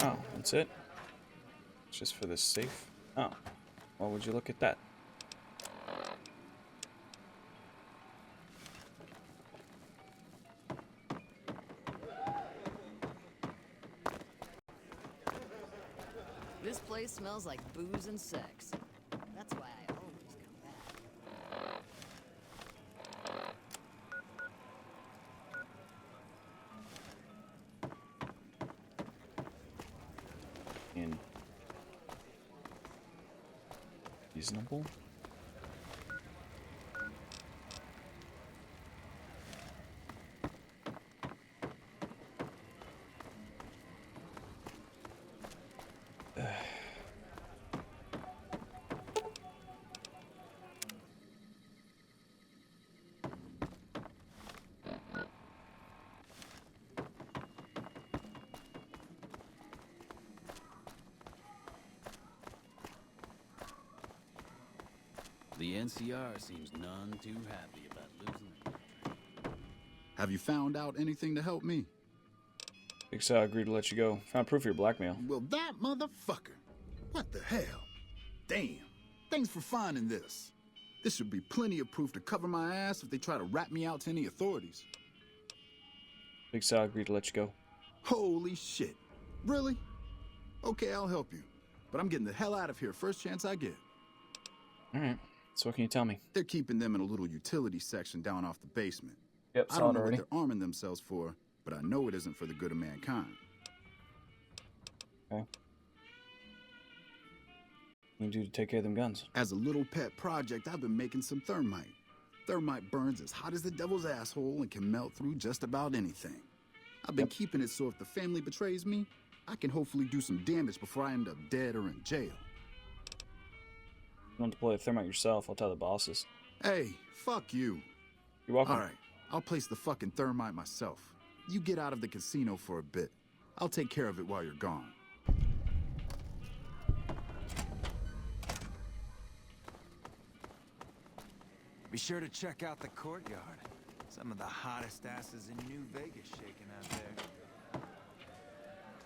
Oh, that's it? It's just for this safe? Oh. Well, would you look at that? This place smells like booze and sex. That's why I always come back. In reasonable? the NCR seems none too happy about losing it. Have you found out anything to help me? Big Sal agreed to let you go. Found proof of your blackmail. Well, that motherfucker. What the hell? Damn. Thanks for finding this. This should be plenty of proof to cover my ass if they try to rat me out to any authorities. Big Sal agreed to let you go. Holy shit. Really? Okay, I'll help you. But I'm getting the hell out of here first chance I get. Alright. So what can you tell me? They're keeping them in a little utility section down off the basement. Yep, I don't know what they're arming themselves for, but I know it isn't for the good of mankind. Okay. What do you do to take care of them guns? As a little pet project, I've been making some thermite. Thermite burns as hot as the devil's asshole and can melt through just about anything. I've been keeping it so if the family betrays me, I can hopefully do some damage before I end up dead or in jail. Don't deploy the thermite yourself. I'll tell the bosses. Hey, fuck you. You're welcome. All right, I'll place the fucking thermite myself. You get out of the casino for a bit. I'll take care of it while you're gone. Be sure to check out the courtyard. Some of the hottest asses in New Vegas shaking out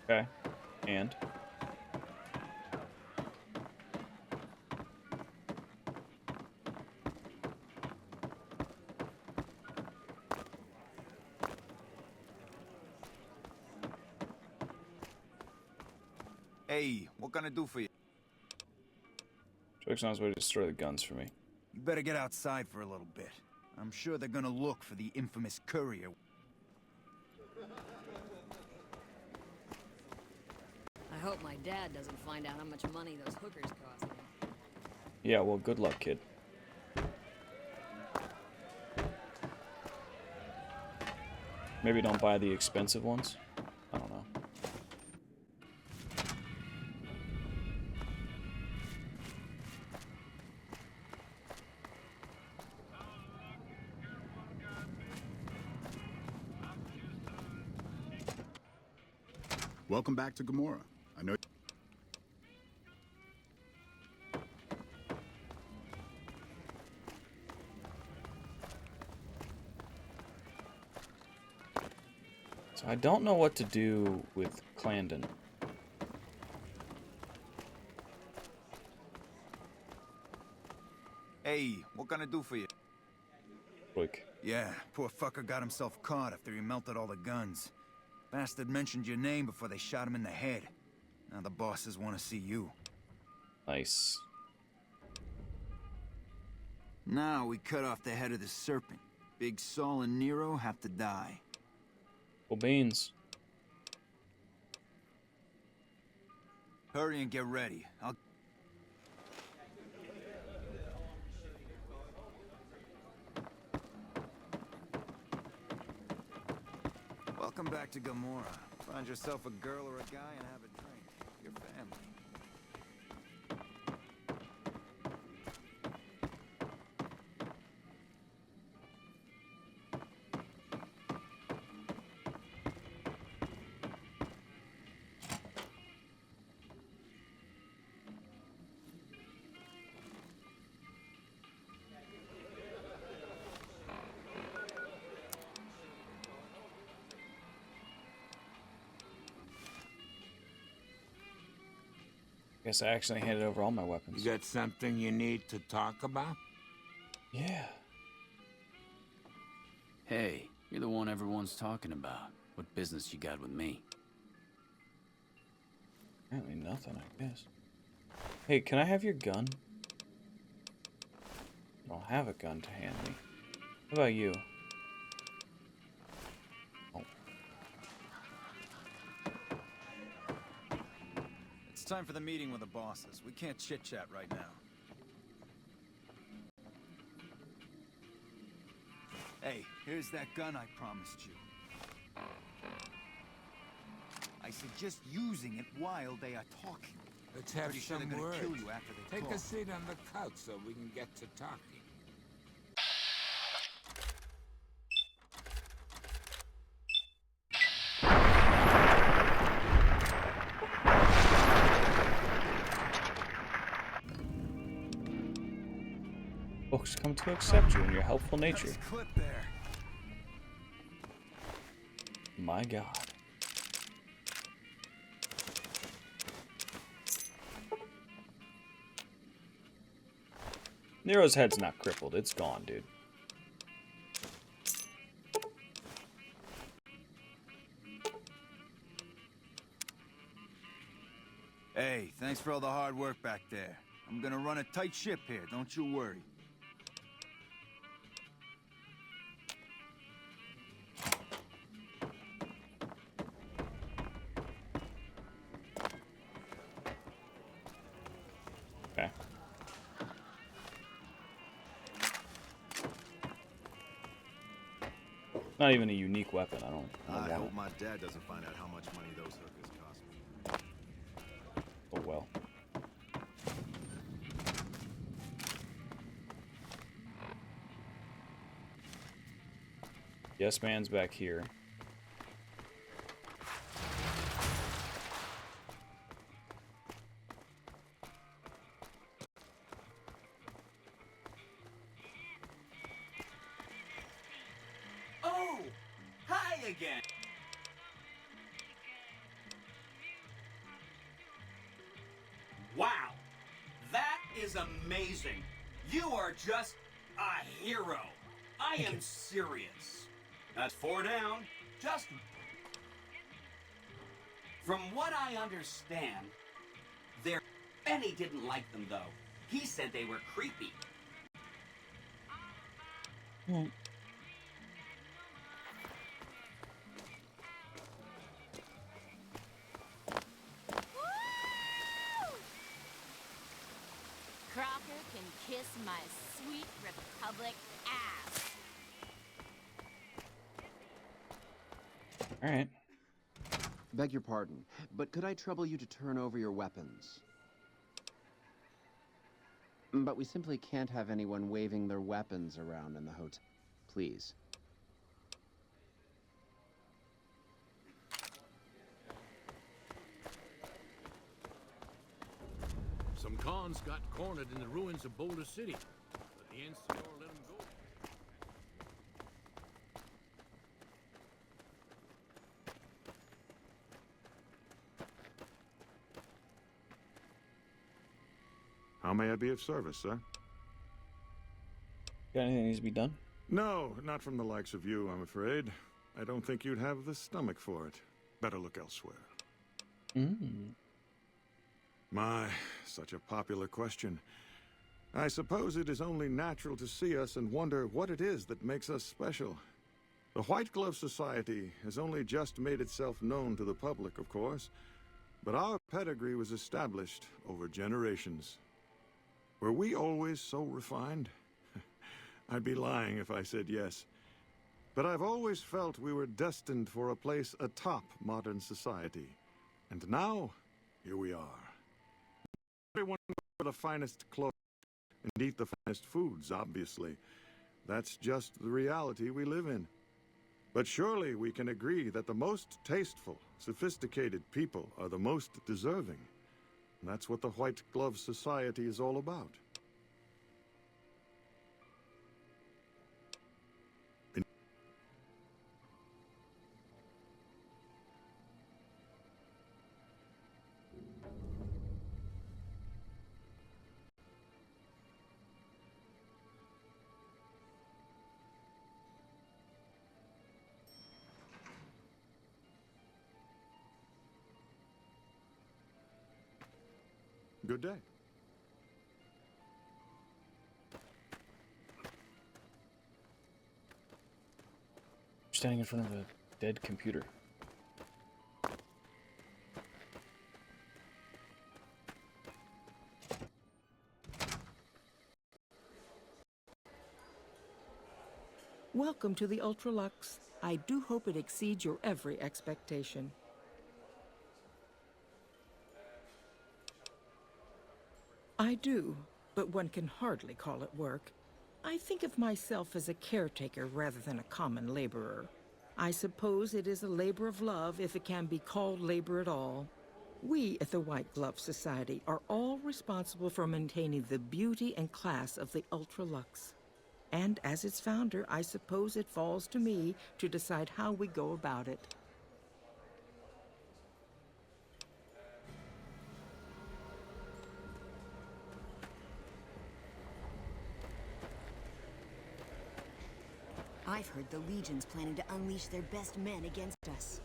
there. Okay. And? Hey, what can I do for you? Joke's on his way to destroy the guns for me. You better get outside for a little bit. I'm sure they're gonna look for the infamous courier. I hope my dad doesn't find out how much money those hookers cost me. Yeah, well, good luck, kid. Maybe don't buy the expensive ones? I don't know. Welcome back to Gomorrah. I know. So I don't know what to do with Clarendon. Hey, what can I do for you? Quick. Yeah, poor fucker got himself caught after he melted all the guns. Bastard mentioned your name before they shot him in the head. Now the bosses want to see you. Nice. Now we cut off the head of the serpent. Big Saul and Nero have to die. Well, beans. Hurry and get ready. Welcome back to Gomorrah. Find yourself a girl or a guy and have a drink. Your family. Guess I actually handed over all my weapons. You got something you need to talk about? Yeah. Hey, you're the one everyone's talking about. What business you got with me? Apparently nothing, I guess. Hey, can I have your gun? I don't have a gun to hand me. What about you? Oh. It's time for the meeting with the bosses. We can't chit-chat right now. Hey, here's that gun I promised you. I suggest using it while they are talking. Let's have Pretty sure some they're gonna words. kill you after they Take talk. a seat on the couch so we can get to talking. Folks come to accept you and your helpful nature. Clip there. My God. Nero's head's not crippled. It's gone, dude. Hey, thanks for all the hard work back there. I'm gonna run a tight ship here, don't you worry. Okay. Not even a unique weapon. I don't I want hope it. my dad doesn't find out how much money those hookers cost me. Oh well. Yes, man's back here. Oh! Hi again! Wow! That is amazing! You are just a hero! I am serious. That's 4 down. Just... From what I understand, Benny didn't like them, though. He said they were creepy. Crocker can kiss my sweet Republic ass. All right. Beg your pardon, but could I trouble you to turn over your weapons? But we simply can't have anyone waving their weapons around in the hotel. Please. Some cons got cornered in the ruins of Boulder City, but the NCR let them go. How may I be of service, sir? Got anything that needs to be done? No, not from the likes of you, I'm afraid. I don't think you'd have the stomach for it. Better look elsewhere. My, such a popular question. I suppose it is only natural to see us and wonder what it is that makes us special. The White Glove Society has only just made itself known to the public, of course, but our pedigree was established over generations. Were we always so refined? I'd be lying if I said yes. But I've always felt we were destined for a place atop modern society. And now, here we are. Everyone wear the finest clothes and eat the finest foods, obviously. That's just the reality we live in. But surely we can agree that the most tasteful, sophisticated people are the most deserving. And that's what the White Glove Society is all about. Good day. Standing in front of a dead computer. Welcome to the Ultralux. I do hope it exceeds your every expectation. I do, but one can hardly call it work. I think of myself as a caretaker rather than a common laborer. I suppose it is a labor of love if it can be called labor at all. We at the White Glove Society are all responsible for maintaining the beauty and class of the Ultra-Lux. And as its founder, I suppose it falls to me to decide how we go about it. I've heard the Legion's planning to unleash their best men against us.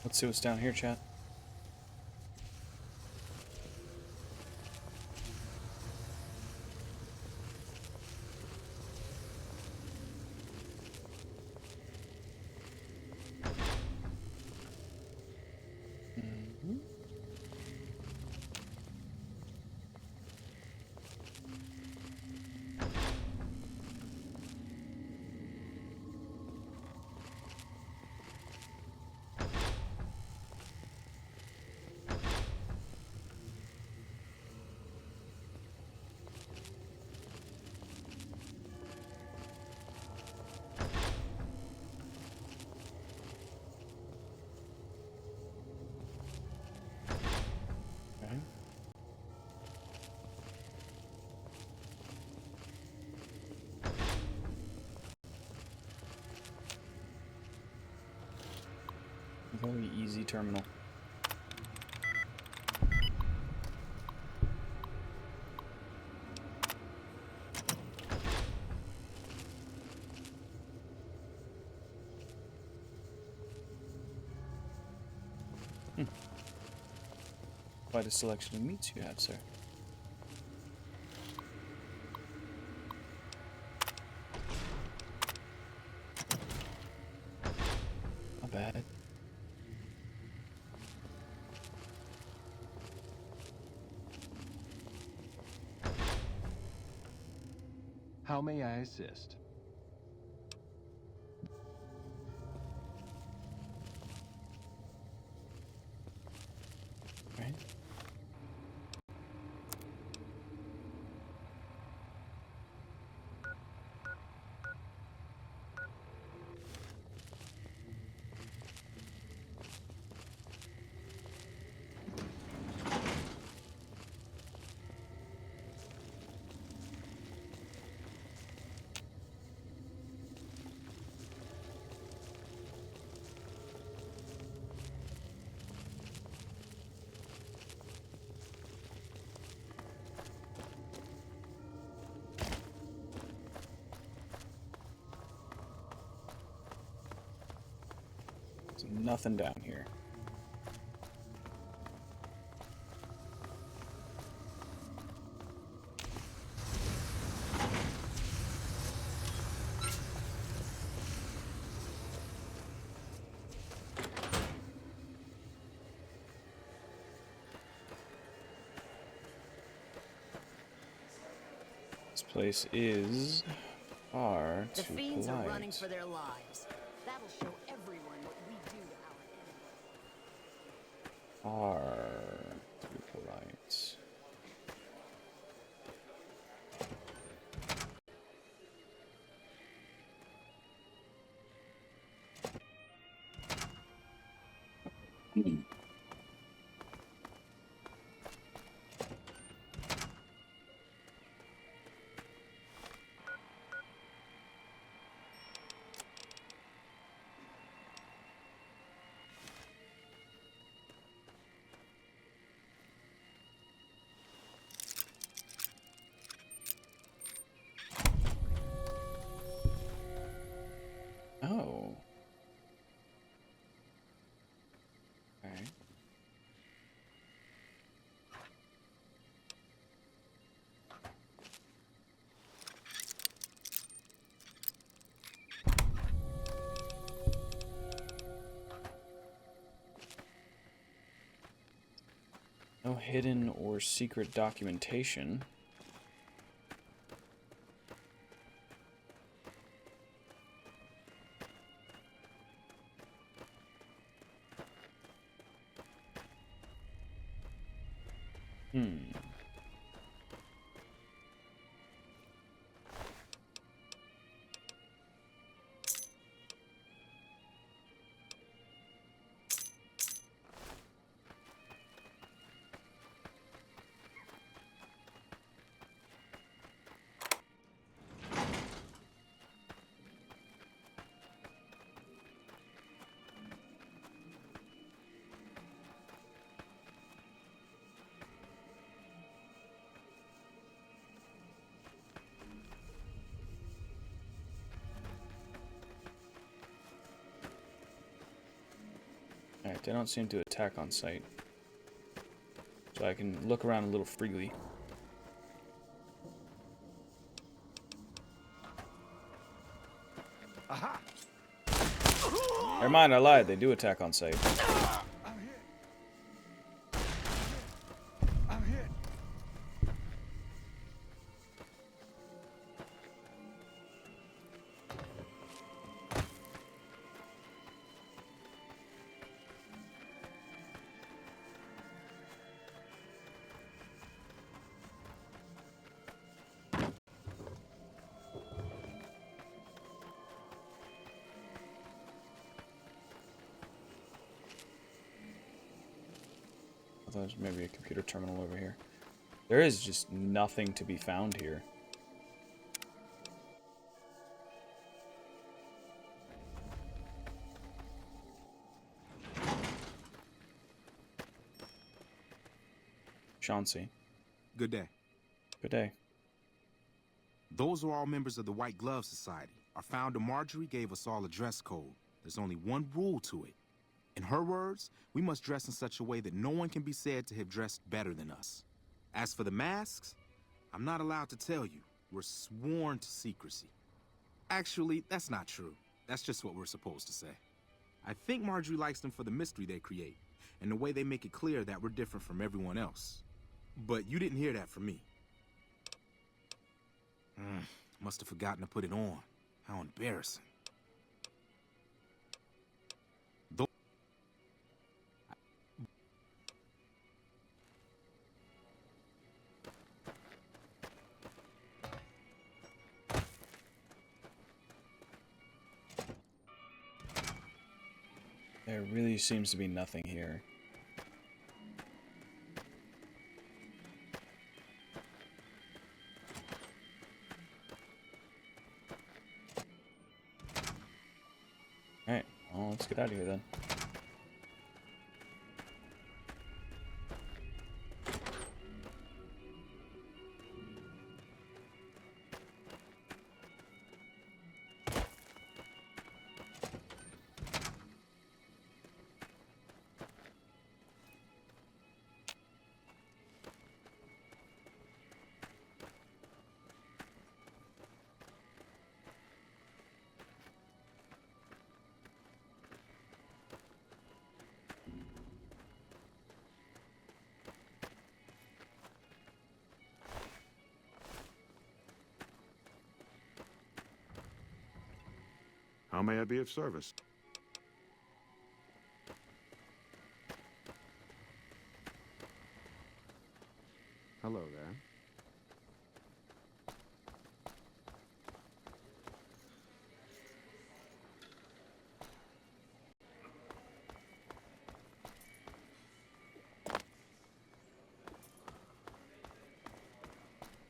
Let's see what's down here, chat. Very easy terminal. Quite a selection of meats you have, sir. Not bad. How may I assist? Right. There's nothing down here. This place is far The too fiends polite. are running for their lives. That'll show everyone what we do to our enemies. Far too polite. No hidden or secret documentation. Alright, they don't seem to attack on sight. So I can look around a little freely. Aha! Never mind, I lied. They do attack on sight. I'm hit. I thought there was maybe a computer terminal over here. There is just nothing to be found here. Chauncey. Good day. Good day. Those are all members of the White Glove Society. Our founder Marjorie gave us all a dress code. There's only one rule to it. In her words, we must dress in such a way that no one can be said to have dressed better than us. As for the masks, I'm not allowed to tell you. We're sworn to secrecy. Actually, that's not true. That's just what we're supposed to say. I think Marjorie likes them for the mystery they create, and the way they make it clear that we're different from everyone else. But you didn't hear that from me. Must have forgotten to put it on. How embarrassing. There really seems to be nothing here. Alright, well, let's get out of here then. How may I be of service? Hello there.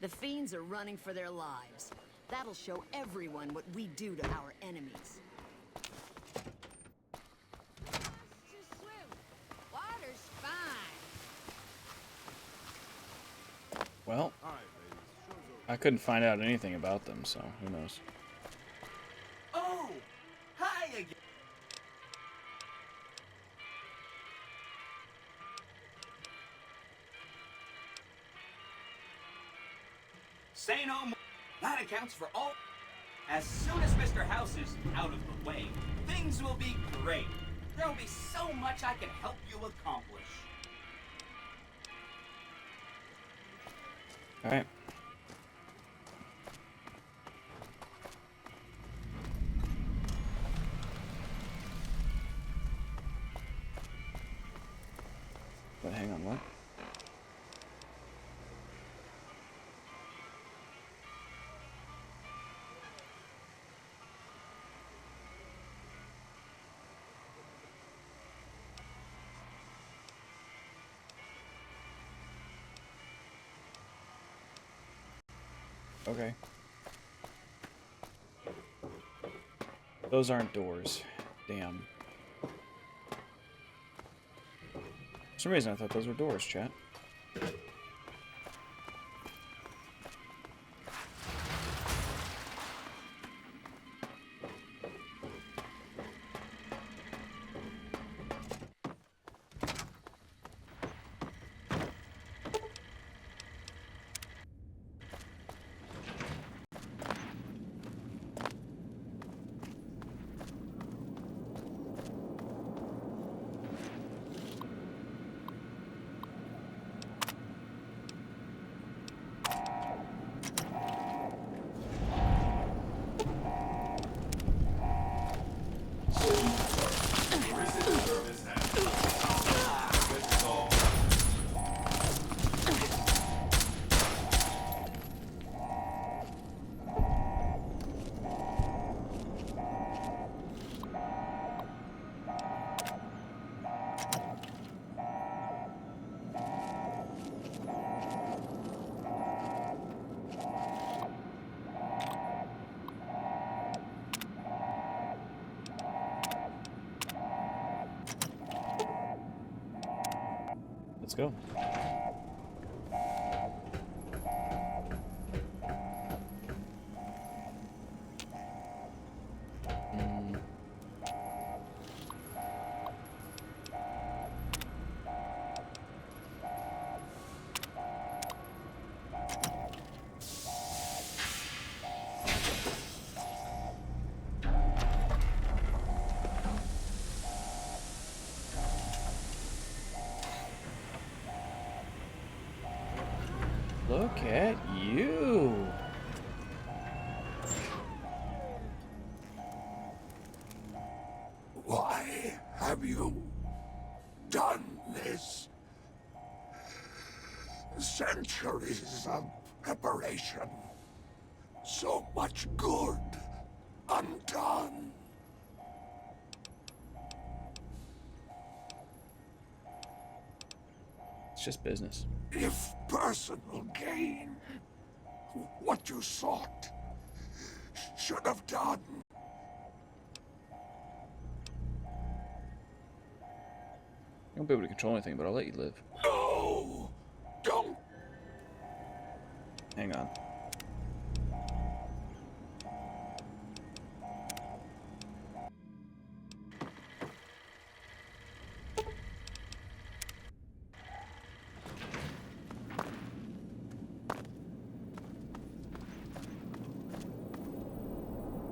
The fiends are running for their lives. That'll show everyone what we do to our enemies. Water's fine. Well, I couldn't find out anything about them, so who knows. Oh! Hi again! Say no more. That accounts for all. As soon as Mr. House is out of the way, things will be great. There'll be so much I can help you accomplish. All right. But hang on, what? Okay. Those aren't doors. Damn. For some reason I thought those were doors, chat. Let's go. Look at you. Why have you done this? Centuries of preparation. So much good undone. It's just business. If personal gain, what you sought, should have done. I won't be able to control anything, but I'll let you live. No! Don't! Hang on.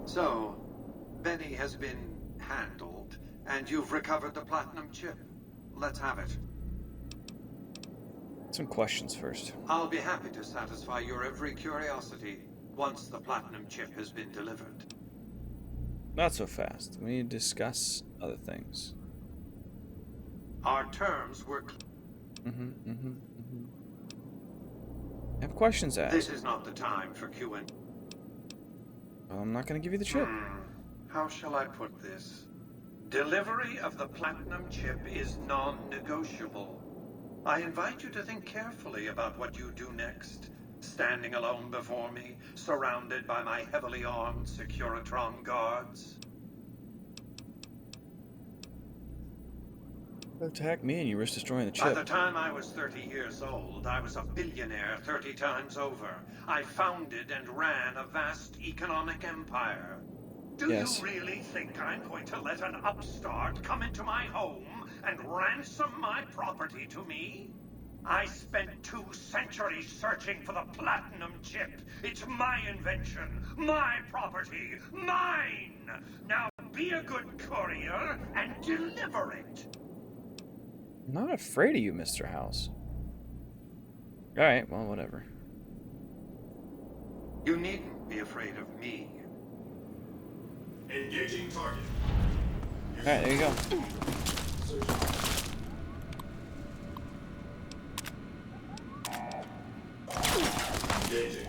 So, Benny has been handled, and you've recovered the platinum chip. Let's have it. Some questions first. I'll be happy to satisfy your every curiosity once the platinum chip has been delivered. Not so fast. We need to discuss other things. Our terms were I have questions to ask. This is not the time for Q&A. I'm not going to give you the chip. How shall I put this? Delivery of the platinum chip is non-negotiable. I invite you to think carefully about what you do next. Standing alone before me, surrounded by my heavily armed Securitron guards. Attack me and you risk destroying the chip. By the time I was 30 years old, I was a billionaire 30 times over. I founded and ran a vast economic empire. Do you really think I'm going to let an upstart come into my home and ransom my property to me? I spent 2 centuries searching for the platinum chip. It's my invention, my property, mine! Now be a good courier and deliver it. I'm not afraid of you, Mr. House. Alright, well, whatever. You needn't be afraid of me. Engaging target. Alright, there you go. Engaging.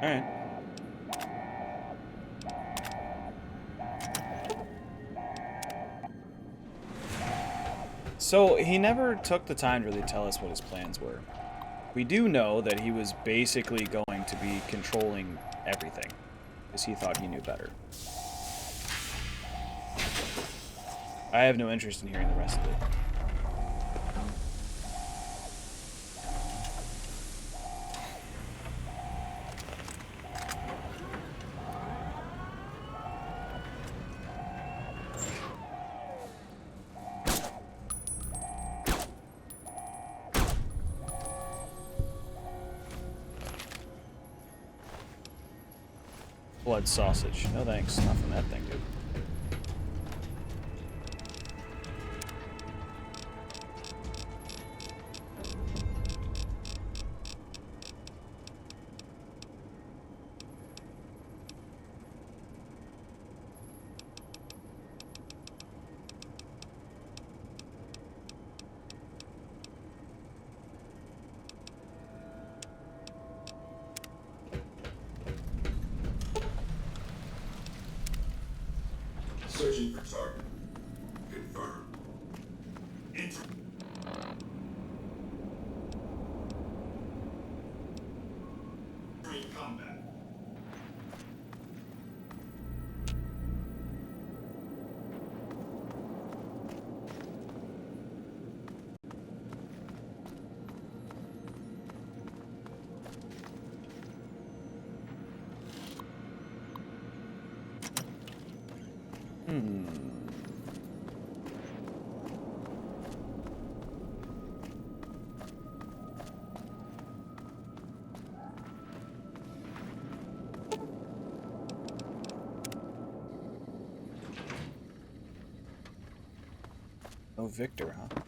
Alright. So, he never took the time to really tell us what his plans were. We do know that he was basically going to be controlling everything, because he thought he knew better. I have no interest in hearing the rest of it. Blood sausage. No thanks. Not from that thing, dude. Searching for target. Confirmed. Enter. Entering combat. Oh, Victor, huh?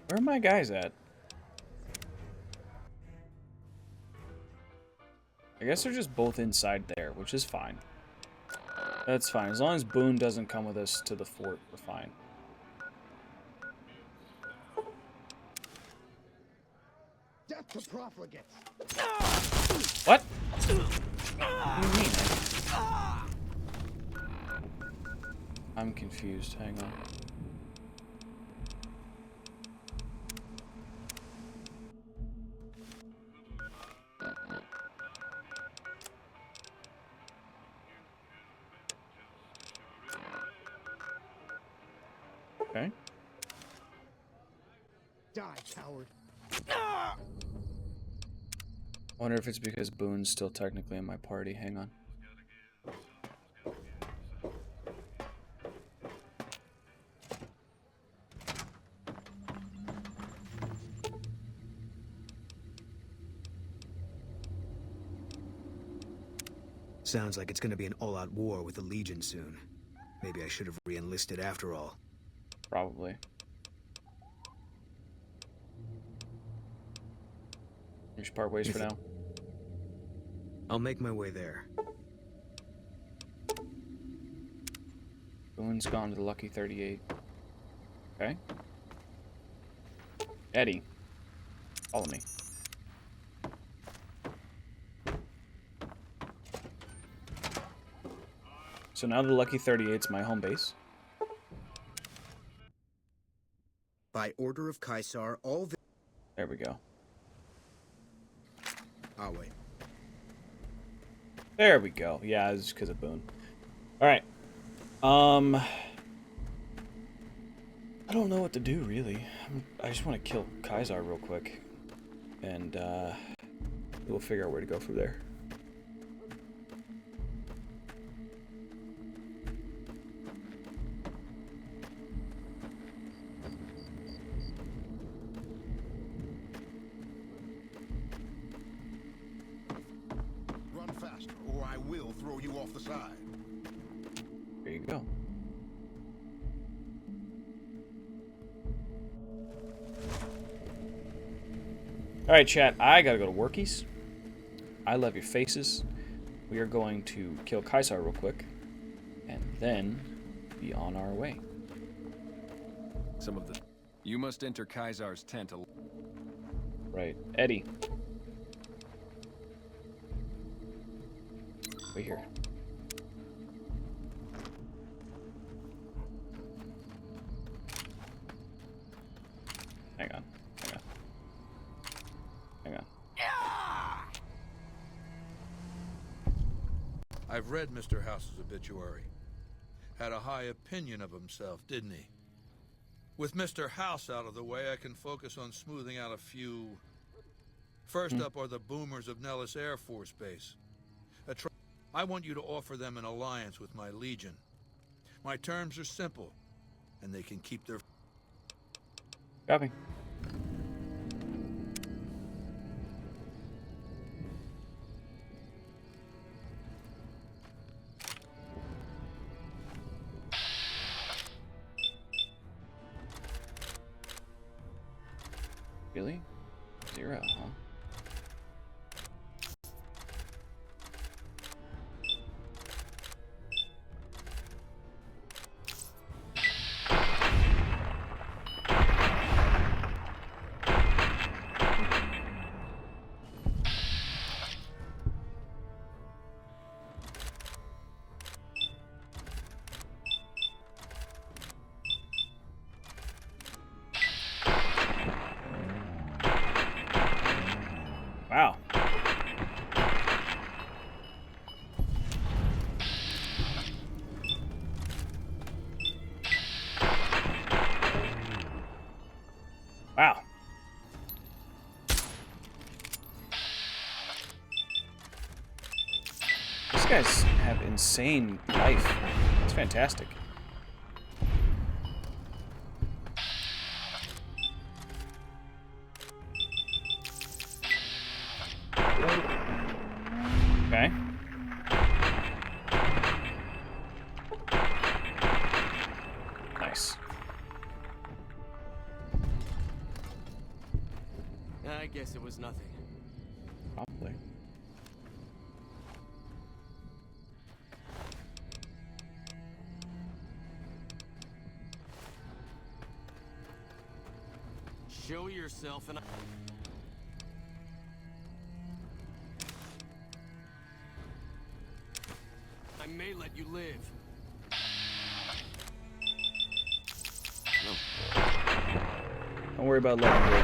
Where are my guys at? I guess they're just both inside there, which is fine. That's fine. As long as Boone doesn't come with us to the fort, we're fine. Death to profligates. What? What do you mean? I'm confused. Hang on. Okay. Die, coward. Wonder if it's because Boone's still technically in my party. Hang on. Sounds like it's gonna be an all-out war with the Legion soon. Maybe I should have re-enlisted after all. Probably. We should part ways for now. I'll make my way there. Boone's gone to the Lucky 38. Okay. Eddie, follow me. So now the Lucky 38's my home base. By order of Caesar, all There we go. I'll wait. There we go. Yeah, it's just because of Boone. All right. I don't know what to do, really. I just want to kill Kaisar real quick. And, we'll figure out where to go from there. Run faster, or I will throw you off the side. There you go. Alright, chat, I gotta go to workies. I love your faces. We are going to kill Kaisar real quick, and then be on our way. Some of the... You must enter Kaisar's tent. Right. Eddie. Wait here. Hang on. Hang on. Hang on. I've read Mr. House's obituary. Had a high opinion of himself, didn't he? With Mr. House out of the way, I can focus on smoothing out a few... First up are the boomers of Nellis Air Force Base. I want you to offer them an alliance with my Legion. My terms are simple, and they can keep their... Copy. Really? 0, huh? Wow. Wow. These guys have insane life. It's fantastic. Okay. Nice. I guess it was nothing. Probably. Show yourself and I may let you live. Don't worry about letting me live.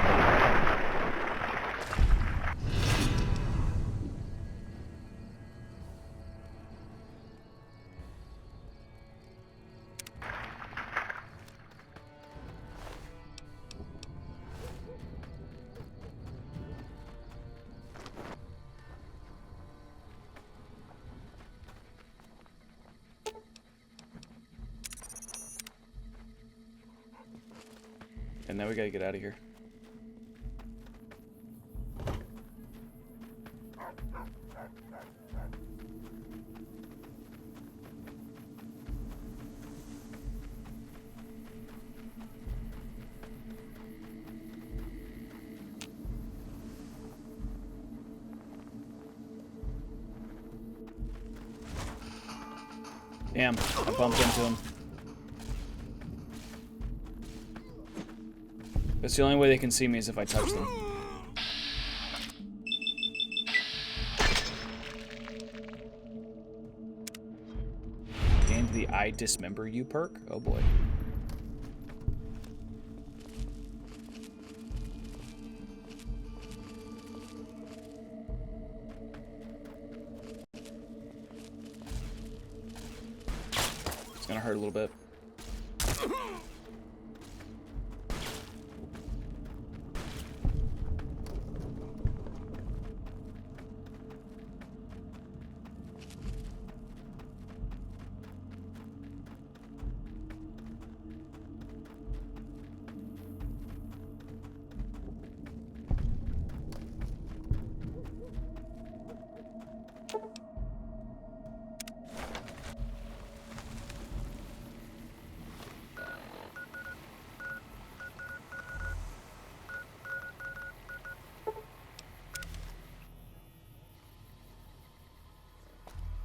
And now we gotta get out of here. Damn, I bumped into him. That's the only way they can see me is if I touch them. And the I dismember you perk? Oh boy. hurt a little bit.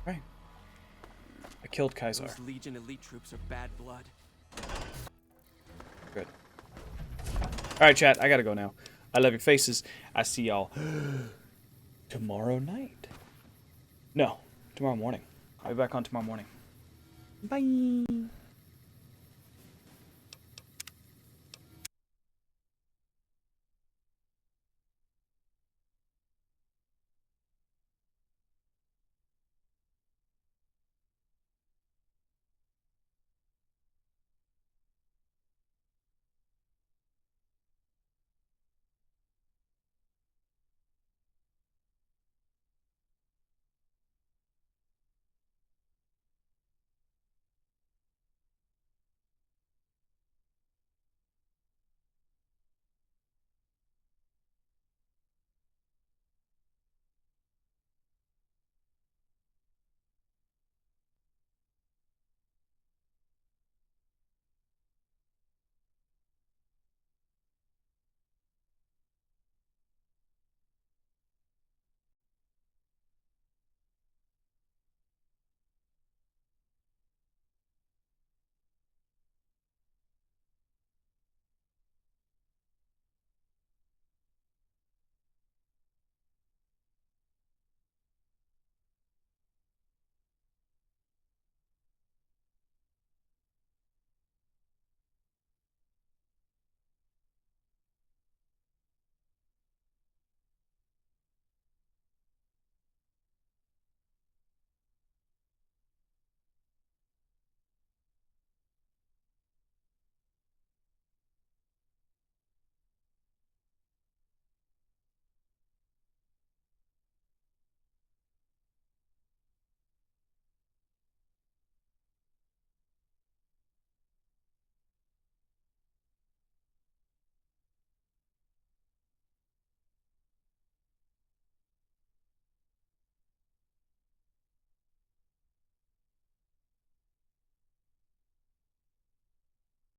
Right. I killed Kaiser. Those Legion elite troops are bad blood. Good. Alright, chat. I gotta go now. I love your faces. I see y'all tomorrow night. No, tomorrow morning. I'll be back on tomorrow morning. Bye.